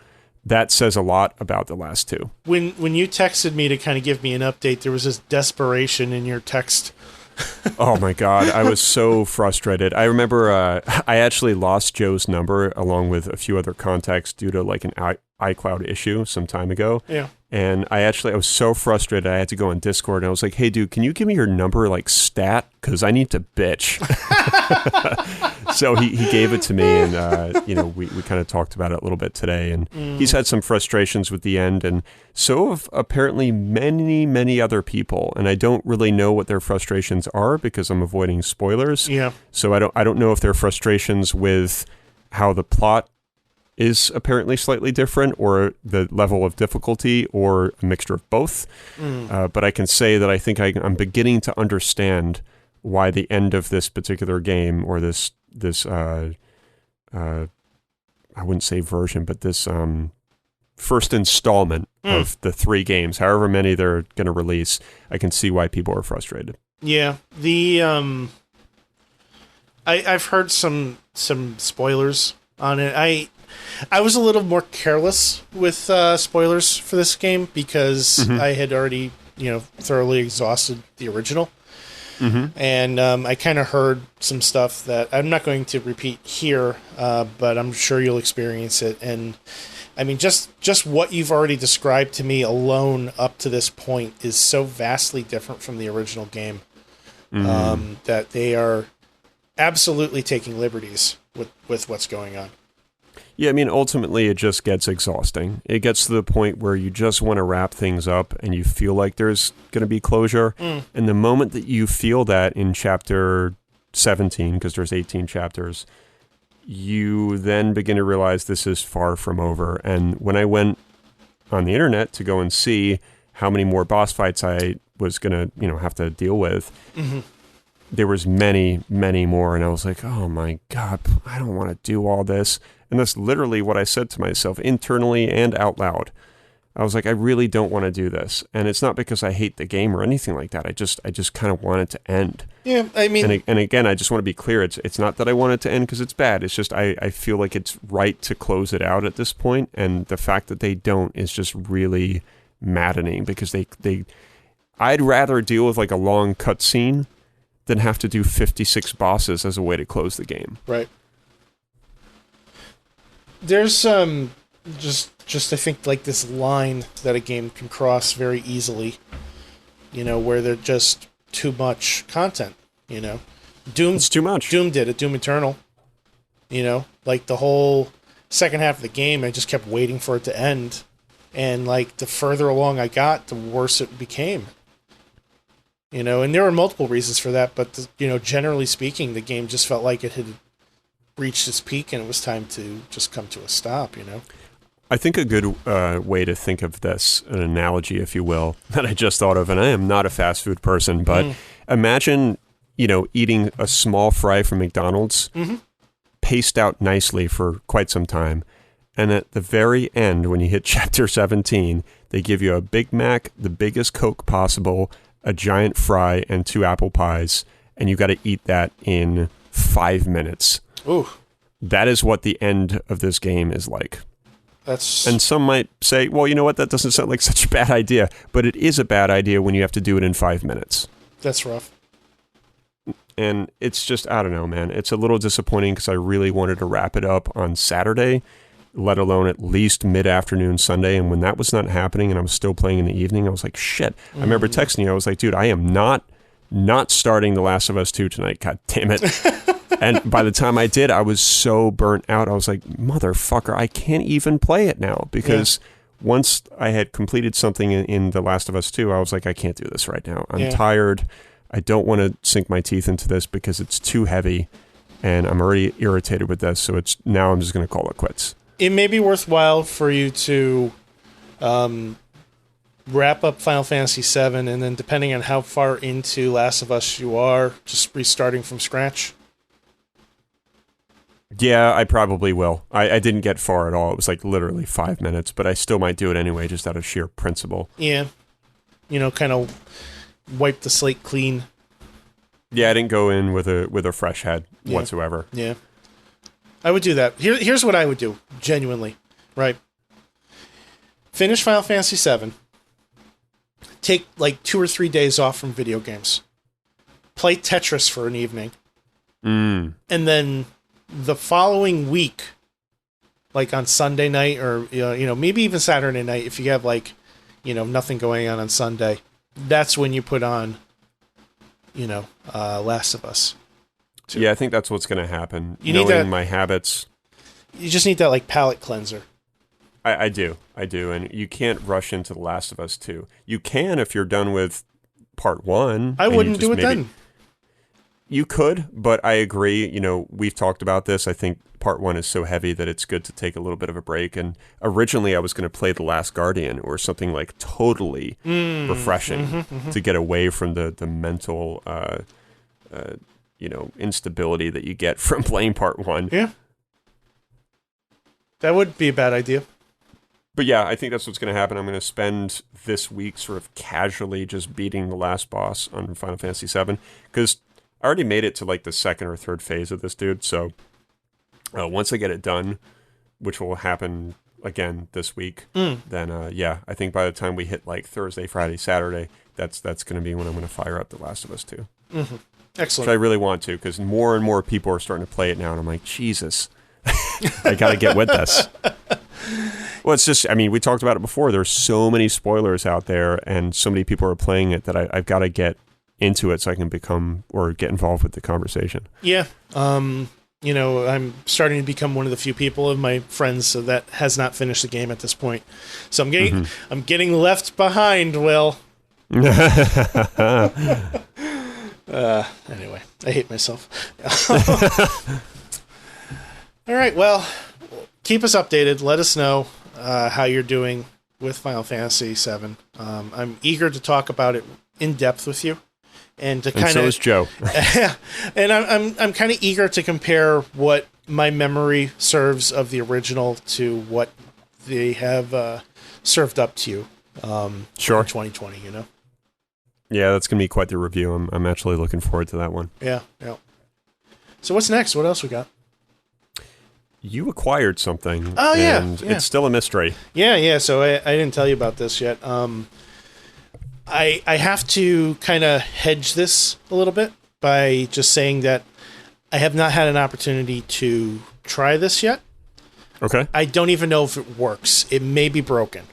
that says a lot about the last 2. When you texted me to kind of give me an update, there was this desperation in your text. Oh my God, I was so frustrated. I remember I actually lost Joe's number along with a few other contacts due to like an iCloud issue some time ago. Yeah. And I was so frustrated, I had to go on Discord, and I was like, hey, dude, can you give me your number, like, stat? Because I need to bitch. So he gave it to me, and, we kind of talked about it a little bit today, and he's had some frustrations with the end, and so have apparently many, many other people, and I don't really know what their frustrations are because I'm avoiding spoilers. Yeah. So I don't know if they're frustrations with how the plot is apparently slightly different, or the level of difficulty, or a mixture of both. But I can say that I think I'm beginning to understand why the end of this particular game, or this I wouldn't say version, but this first installment of the 3 games, however many they're going to release, I can see why people are frustrated. Yeah, I've heard some spoilers on it. I was a little more careless with spoilers for this game because I had already, thoroughly exhausted the original. And I kind of heard some stuff that I'm not going to repeat here, but I'm sure you'll experience it. And I mean, just what you've already described to me alone up to this point is so vastly different from the original game that they are absolutely taking liberties with what's going on. Yeah, I mean, ultimately, it just gets exhausting. It gets to the point where you just want to wrap things up and you feel like there's going to be closure. And the moment that you feel that in chapter 17, because there's 18 chapters, you then begin to realize this is far from over. And when I went on the internet to go and see how many more boss fights I was going to, have to deal with, there was many, many more. And I was like, oh my God, I don't want to do all this. And that's literally what I said to myself internally and out loud. I was like, I really don't want to do this. And it's not because I hate the game or anything like that. I just kind of want it to end. Yeah, I mean... And again, I just want to be clear. It's not that I want it to end because it's bad. It's just I feel like it's right to close it out at this point. And the fact that they don't is just really maddening because I'd rather deal with like a long cutscene than have to do 56 bosses as a way to close the game. Right. There's just I think like this line that a game can cross very easily, where they're just too much content, It's too much. Doom did it, Doom Eternal. Like the whole second half of the game, I just kept waiting for it to end. And like the further along I got, the worse it became. And there were multiple reasons for that, but generally speaking, the game just felt like it had reached its peak and it was time to just come to a stop, I think a good way to think of this, an analogy, if you will, that I just thought of, and I am not a fast food person, but imagine, eating a small fry from McDonald's, paced out nicely for quite some time, and at the very end, when you hit chapter 17, they give you a Big Mac, the biggest Coke possible, a giant fry, and 2 apple pies, and you got to eat that in 5 minutes. Ooh. That is what the end of this game is like. And some might say, well, you know what? That doesn't sound like such a bad idea, but it is a bad idea when you have to do it in 5 minutes. That's rough. And it's just, I don't know, man. It's a little disappointing because I really wanted to wrap it up on Saturday, let alone at least mid-afternoon Sunday. And when that was not happening and I was still playing in the evening, I was like, shit. I remember texting you. I was like, dude, I am not starting The Last of Us 2 tonight. God damn it. And by the time I did, I was so burnt out. I was like, motherfucker, I can't even play it now. Because once I had completed something in The Last of Us 2, I was like, I can't do this right now. I'm tired. I don't want to sink my teeth into this because it's too heavy. And I'm already irritated with this. So now I'm just going to call it quits. It may be worthwhile for you to wrap up Final Fantasy VII, and then depending on how far into Last of Us you are, just restarting from scratch. Yeah, I probably will. I didn't get far at all. It was like literally 5 minutes, but I still might do it anyway, just out of sheer principle. Yeah. Kind of wipe the slate clean. Yeah, I didn't go in with a fresh head whatsoever. Yeah. I would do that. Here's what I would do, genuinely. Right. Finish Final Fantasy VII. Take like 2 or 3 days off from video games. Play Tetris for an evening. And then the following week, like on Sunday night or maybe even Saturday night, if you have like nothing going on Sunday, that's when you put on Last of Us 2. Yeah, I think that's what's going to happen. Knowing my habits, you just need that like palate cleanser. I do, and you can't rush into The Last of Us 2. You can if you're done with part 1. I wouldn't do it then. You could, but I agree. You know, we've talked about this. I think part 1 is so heavy that it's good to take a little bit of a break. And originally I was going to play The Last Guardian or something like totally refreshing to get away from the mental, instability that you get from playing part 1. Yeah. That would be a bad idea. But yeah, I think that's what's going to happen. I'm going to spend this week sort of casually just beating the last boss on Final Fantasy VII because I already made it to like the second or third phase of this dude. So once I get it done, which will happen again this week, then I think by the time we hit like Thursday, Friday, Saturday, that's going to be when I'm going to fire up The Last of Us 2. Mm-hmm. Excellent. Which I really want to because more and more people are starting to play it now, and I'm like, Jesus, I got to get with this. Well, it's just, I mean, we talked about it before. There's so many spoilers out there, and so many people are playing it that I've got to get into it so I can become or get involved with the conversation. Yeah. I'm starting to become one of the few people of my friends that has not finished the game at this point. So I'm getting left behind, Will. Anyway, I hate myself. All right, well, keep us updated. Let us know how you're doing with Final Fantasy VII. I'm eager to talk about it in depth with you. And so is Joe. And I'm kind of eager to compare what my memory serves of the original to what they have served up to you. Sure. In 2020, you know. Yeah, that's gonna be quite the review. I'm actually looking forward to that one. Yeah. So what's next? What else we got? You acquired something. Oh yeah, and it's still a mystery. Yeah. So I didn't tell you about this yet. I have to kind of hedge this a little bit by just saying that I have not had an opportunity to try this yet. Okay. I don't even know if it works. It may be broken.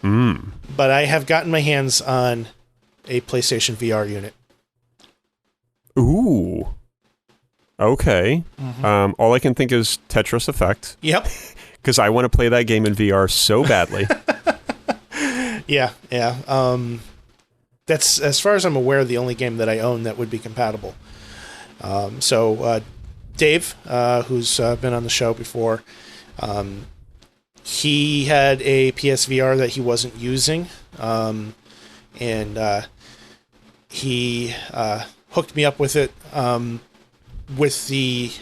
But I have gotten my hands on a PlayStation VR unit. Ooh. Okay. All I can think is Tetris Effect. Yep. Because I want to play that game in VR so badly. Yeah. That's, as far as I'm aware, the only game that I own that would be compatible. So Dave, who's been on the show before, he had a PSVR that he wasn't using, and he hooked me up with it with the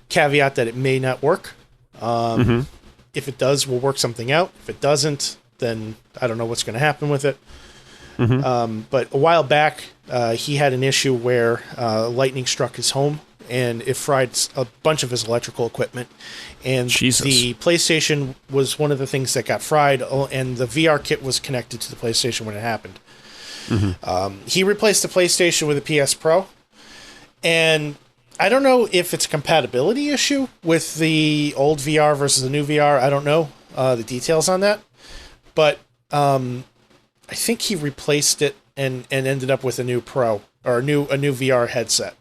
caveat that it may not work. If it does, we'll work something out. If it doesn't, then I don't know what's going to happen with it. But a while back, he had an issue where lightning struck his home and it fried a bunch of his electrical equipment. And the PlayStation was one of the things that got fried, and the VR kit was connected to the PlayStation when it happened. He replaced the PlayStation with a PS Pro, and I don't know if it's a compatibility issue with the old VR versus the new VR. I don't know the details on that, but I think he replaced it and ended up with a new Pro or a new VR headset.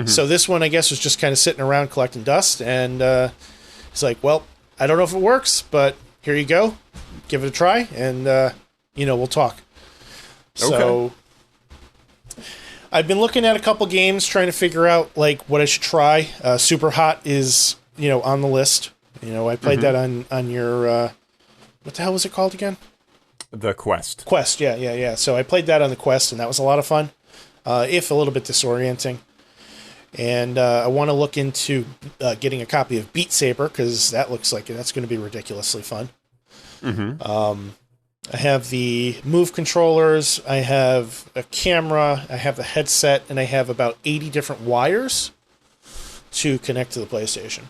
So this one, I guess, was just kind of sitting around collecting dust, and it's like, well, I don't know if it works, but here you go, give it a try, and we'll talk. Okay. So I've been looking at a couple games, trying to figure out like what I should try. Super Hot is on the list. I played that on your what the hell was it called again? The Quest. Quest, yeah. So I played that on the Quest, and that was a lot of fun, if a little bit disorienting. And I want to look into getting a copy of Beat Saber, because that looks like that's going to be ridiculously fun. I have the Move controllers, I have a camera, I have the headset, and I have about 80 different wires to connect to the PlayStation.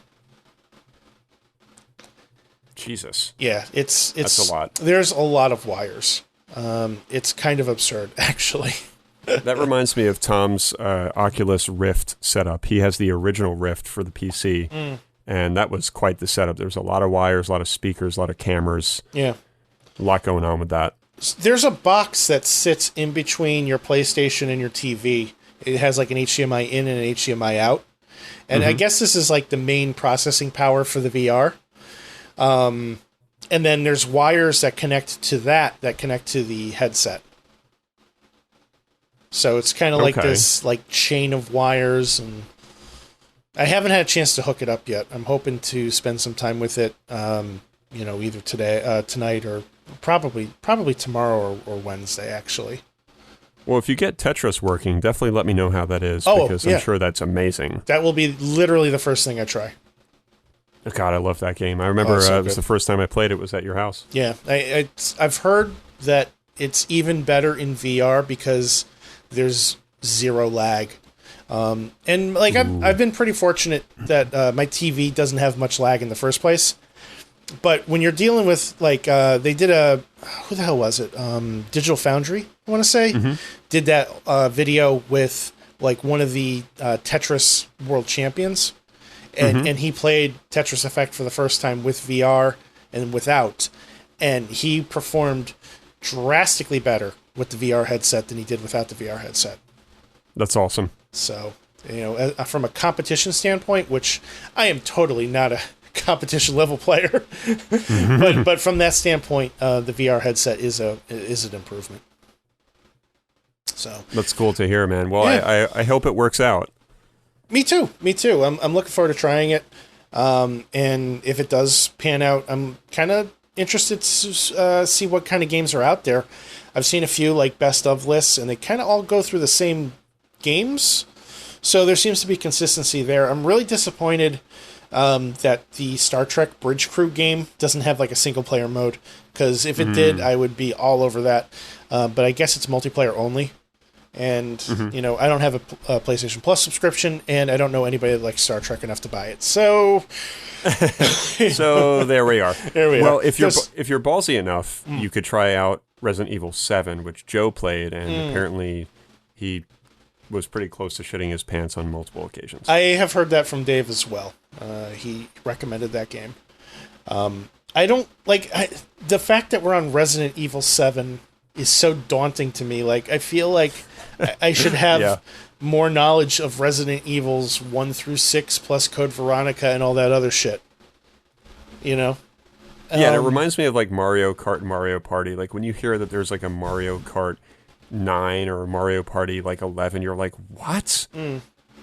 Jesus. Yeah, it's that's a lot. There's a lot of wires. It's kind of absurd, actually. That reminds me of Tom's Oculus Rift setup. He has the original Rift for the PC, and that was quite the setup. There's a lot of wires, a lot of speakers, a lot of cameras. Yeah. A lot going on with that. There's a box that sits in between your PlayStation and your TV. It has like an HDMI in and an HDMI out. And I guess this is like the main processing power for the VR. And then there's wires that connect to that connect to the headset. So it's kind of like this like chain of wires, and I haven't had a chance to hook it up yet. I'm hoping to spend some time with it, either tonight, or probably tomorrow or Wednesday, actually. Well, if you get Tetris working, definitely let me know how that is, because I'm sure that's amazing. That will be literally the first thing I try. Oh, God, I love that game. I remember it was the first time I played it was at your house. Yeah, I've heard that it's even better in VR because there's zero lag. And like I've been pretty fortunate that my TV doesn't have much lag in the first place. But when you're dealing with like they did who the hell was it? Digital Foundry, I want to say, did that video with like one of the Tetris world champions, and he played Tetris Effect for the first time with VR and without, and he performed drastically better with the VR headset than he did without the VR headset. That's awesome. So, from a competition standpoint, which I am totally not a competition level player, but from that standpoint, the VR headset is an improvement. So that's cool to hear, man. Well, yeah. I hope it works out. Me too. I'm looking forward to trying it. And if it does pan out, I'm kind of interested to see what kind of games are out there. I've seen a few like best of lists, and they kind of all go through the same games. So there seems to be consistency there. I'm really disappointed that the Star Trek Bridge Crew game doesn't have like a single player mode, because if it did, I would be all over that. But I guess it's multiplayer only. And, I don't have a PlayStation Plus subscription, and I don't know anybody that likes Star Trek enough to buy it. So so there we are. There we are. Well, if you're ballsy enough, you could try out Resident Evil 7, which Joe played, and apparently he was pretty close to shitting his pants on multiple occasions. I have heard that from Dave as well. He recommended that game. I don't like the fact that we're on Resident Evil 7 is so daunting to me. Like, I feel like I should have more knowledge of Resident Evils 1 through 6 plus Code Veronica and all that other shit. Yeah, and it reminds me of like Mario Kart and Mario Party. Like when you hear that there's like a Mario Kart 9 or a Mario Party like 11, you're like, what?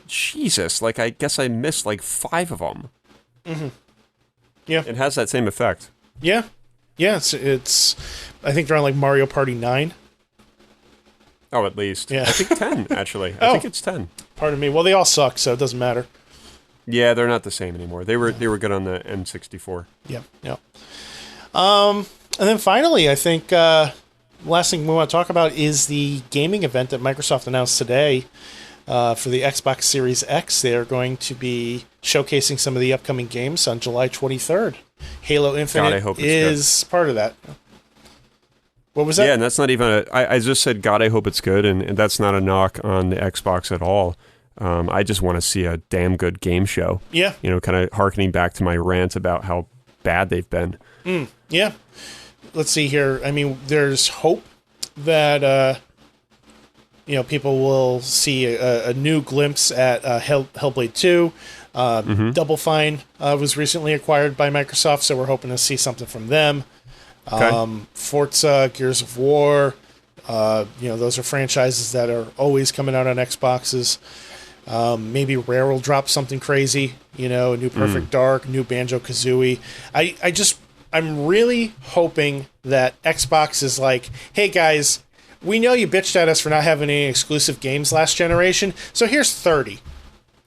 Jesus, like I guess I missed like 5 of them. Yeah. It has that same effect. Yeah. Yeah, it's I think they're on like Mario Party 9. Oh, at least. Yeah. I think 10, actually. I think it's 10. Pardon me. Well, they all suck, so it doesn't matter. Yeah, they're not the same anymore. They were good on the N64. Yeah. And then finally, I think last thing we want to talk about is the gaming event that Microsoft announced today for the Xbox Series X. They are going to be showcasing some of the upcoming games on July 23rd. Halo Infinite is part of that. What was that? Yeah, and that's not even I just said, God, I hope it's good, and that's not a knock on the Xbox at all. I just want to see a damn good game show. Yeah. Kind of hearkening back to my rant about how bad they've been. Yeah. Let's see here. I mean, there's hope that people will see a new glimpse at Hellblade 2. Double Fine was recently acquired by Microsoft, so we're hoping to see something from them. Okay. Forza, Gears of War, those are franchises that are always coming out on Xboxes. Maybe Rare will drop something crazy, a new Perfect Dark, new Banjo-Kazooie. I'm really hoping that Xbox is like, hey guys, we know you bitched at us for not having any exclusive games last generation, so here's 30.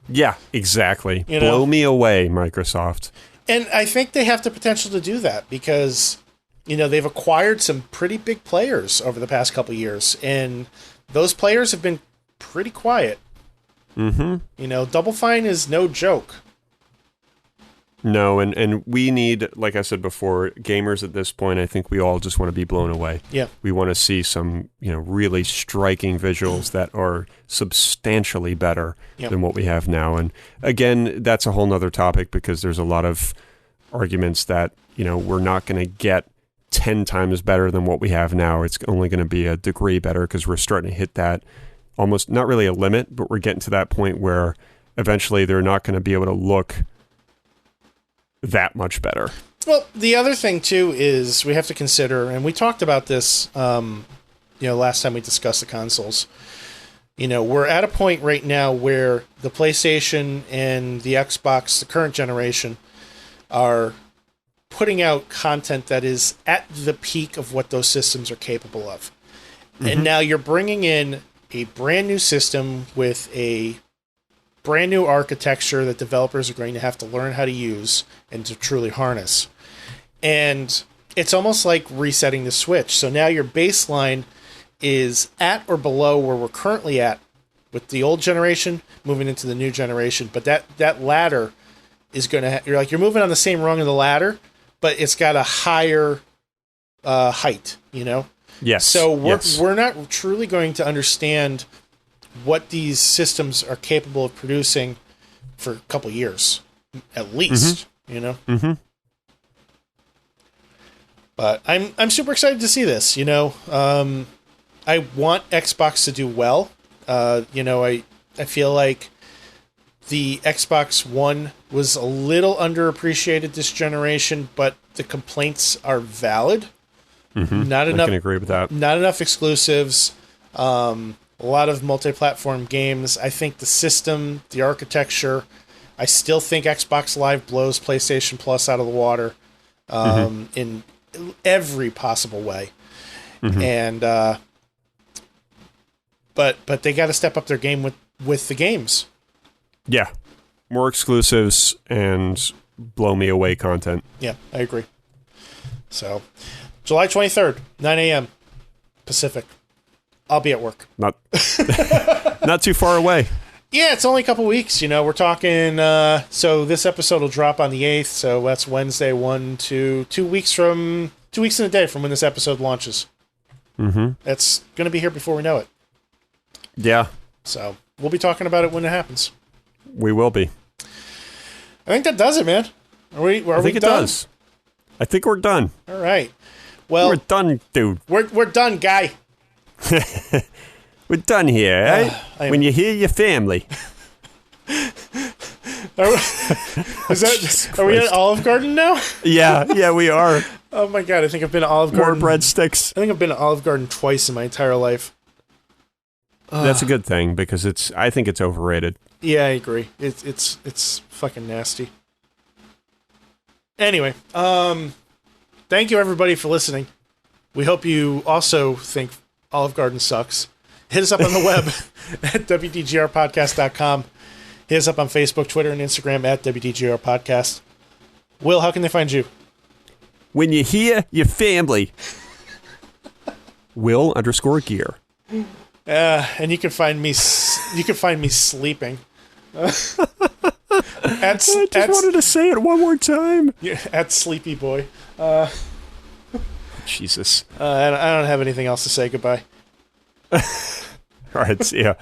Yeah, exactly. Blow me away, Microsoft. And I think they have the potential to do that because, they've acquired some pretty big players over the past couple of years, and those players have been pretty quiet. Double Fine is no joke. No, and we need, like I said before, gamers at this point, I think we all just want to be blown away. Yeah. We want to see some, really striking visuals that are substantially better than what we have now. And again, that's a whole nother topic because there's a lot of arguments that, we're not going to get 10 times better than what we have now. It's only going to be a degree better because we're starting to hit that almost, not really a limit, but we're getting to that point where eventually they're not going to be able to look that much better. Well, the other thing too is we have to consider, and we talked about this, last time we discussed the consoles. We're at a point right now where the PlayStation and the Xbox, the current generation, are putting out content that is at the peak of what those systems are capable of. Mm-hmm. And now you're bringing in a brand new system with a brand new architecture that developers are going to have to learn how to use and to truly harness. And it's almost like resetting the switch. So now your baseline is at or below where we're currently at with the old generation, moving into the new generation. But that ladder is going to... you're moving on the same rung of the ladder, but it's got a higher height, Yes. So we're not truly going to understand what these systems are capable of producing for a couple years, at least, Mm-hmm. But I'm super excited to see this. I want Xbox to do well. I feel like the Xbox One was a little underappreciated this generation, but the complaints are valid. Mm-hmm. Not enough. I can agree with that. Not enough exclusives. A lot of multi-platform games. I think the system, the architecture. I still think Xbox Live blows PlayStation Plus out of the water in every possible way. Mm-hmm. And but they got to step up their game with the games. Yeah, more exclusives and blow me away content. Yeah, I agree. So, July 23rd, 9 a.m. Pacific. I'll be at work. Not too far away. Yeah, it's only a couple weeks. We're talking. So this episode will drop on the 8th. So that's Wednesday. 2 weeks in a day from when this episode launches. Mm-hmm. It's going to be here before we know it. Yeah. So we'll be talking about it when it happens. We will be. I think that does it, man. Are we done? It does. I think we're done. All right. Well, we're done, dude. We're done, guy. We're done here, eh? When you hear your family. Are we at Olive Garden now? Yeah, we are. Oh my god, I think I've been to Olive Garden. More breadsticks. I think I've been to Olive Garden twice in my entire life. That's a good thing because I think it's overrated. Yeah, I agree. It's fucking nasty. Anyway, thank you everybody for listening. We hope you also think Olive Garden sucks. Hit us up on the web at WDGRPodcast.com. Hit us up on Facebook, Twitter, and Instagram at WDGRPodcast. Will, how can they find you? When you hear your family. Will_gear. And you can find me sleeping. I just wanted to say it one more time. Yeah, at Sleepy Boy. Jesus. I don't have anything else to say. Goodbye. All right, see ya.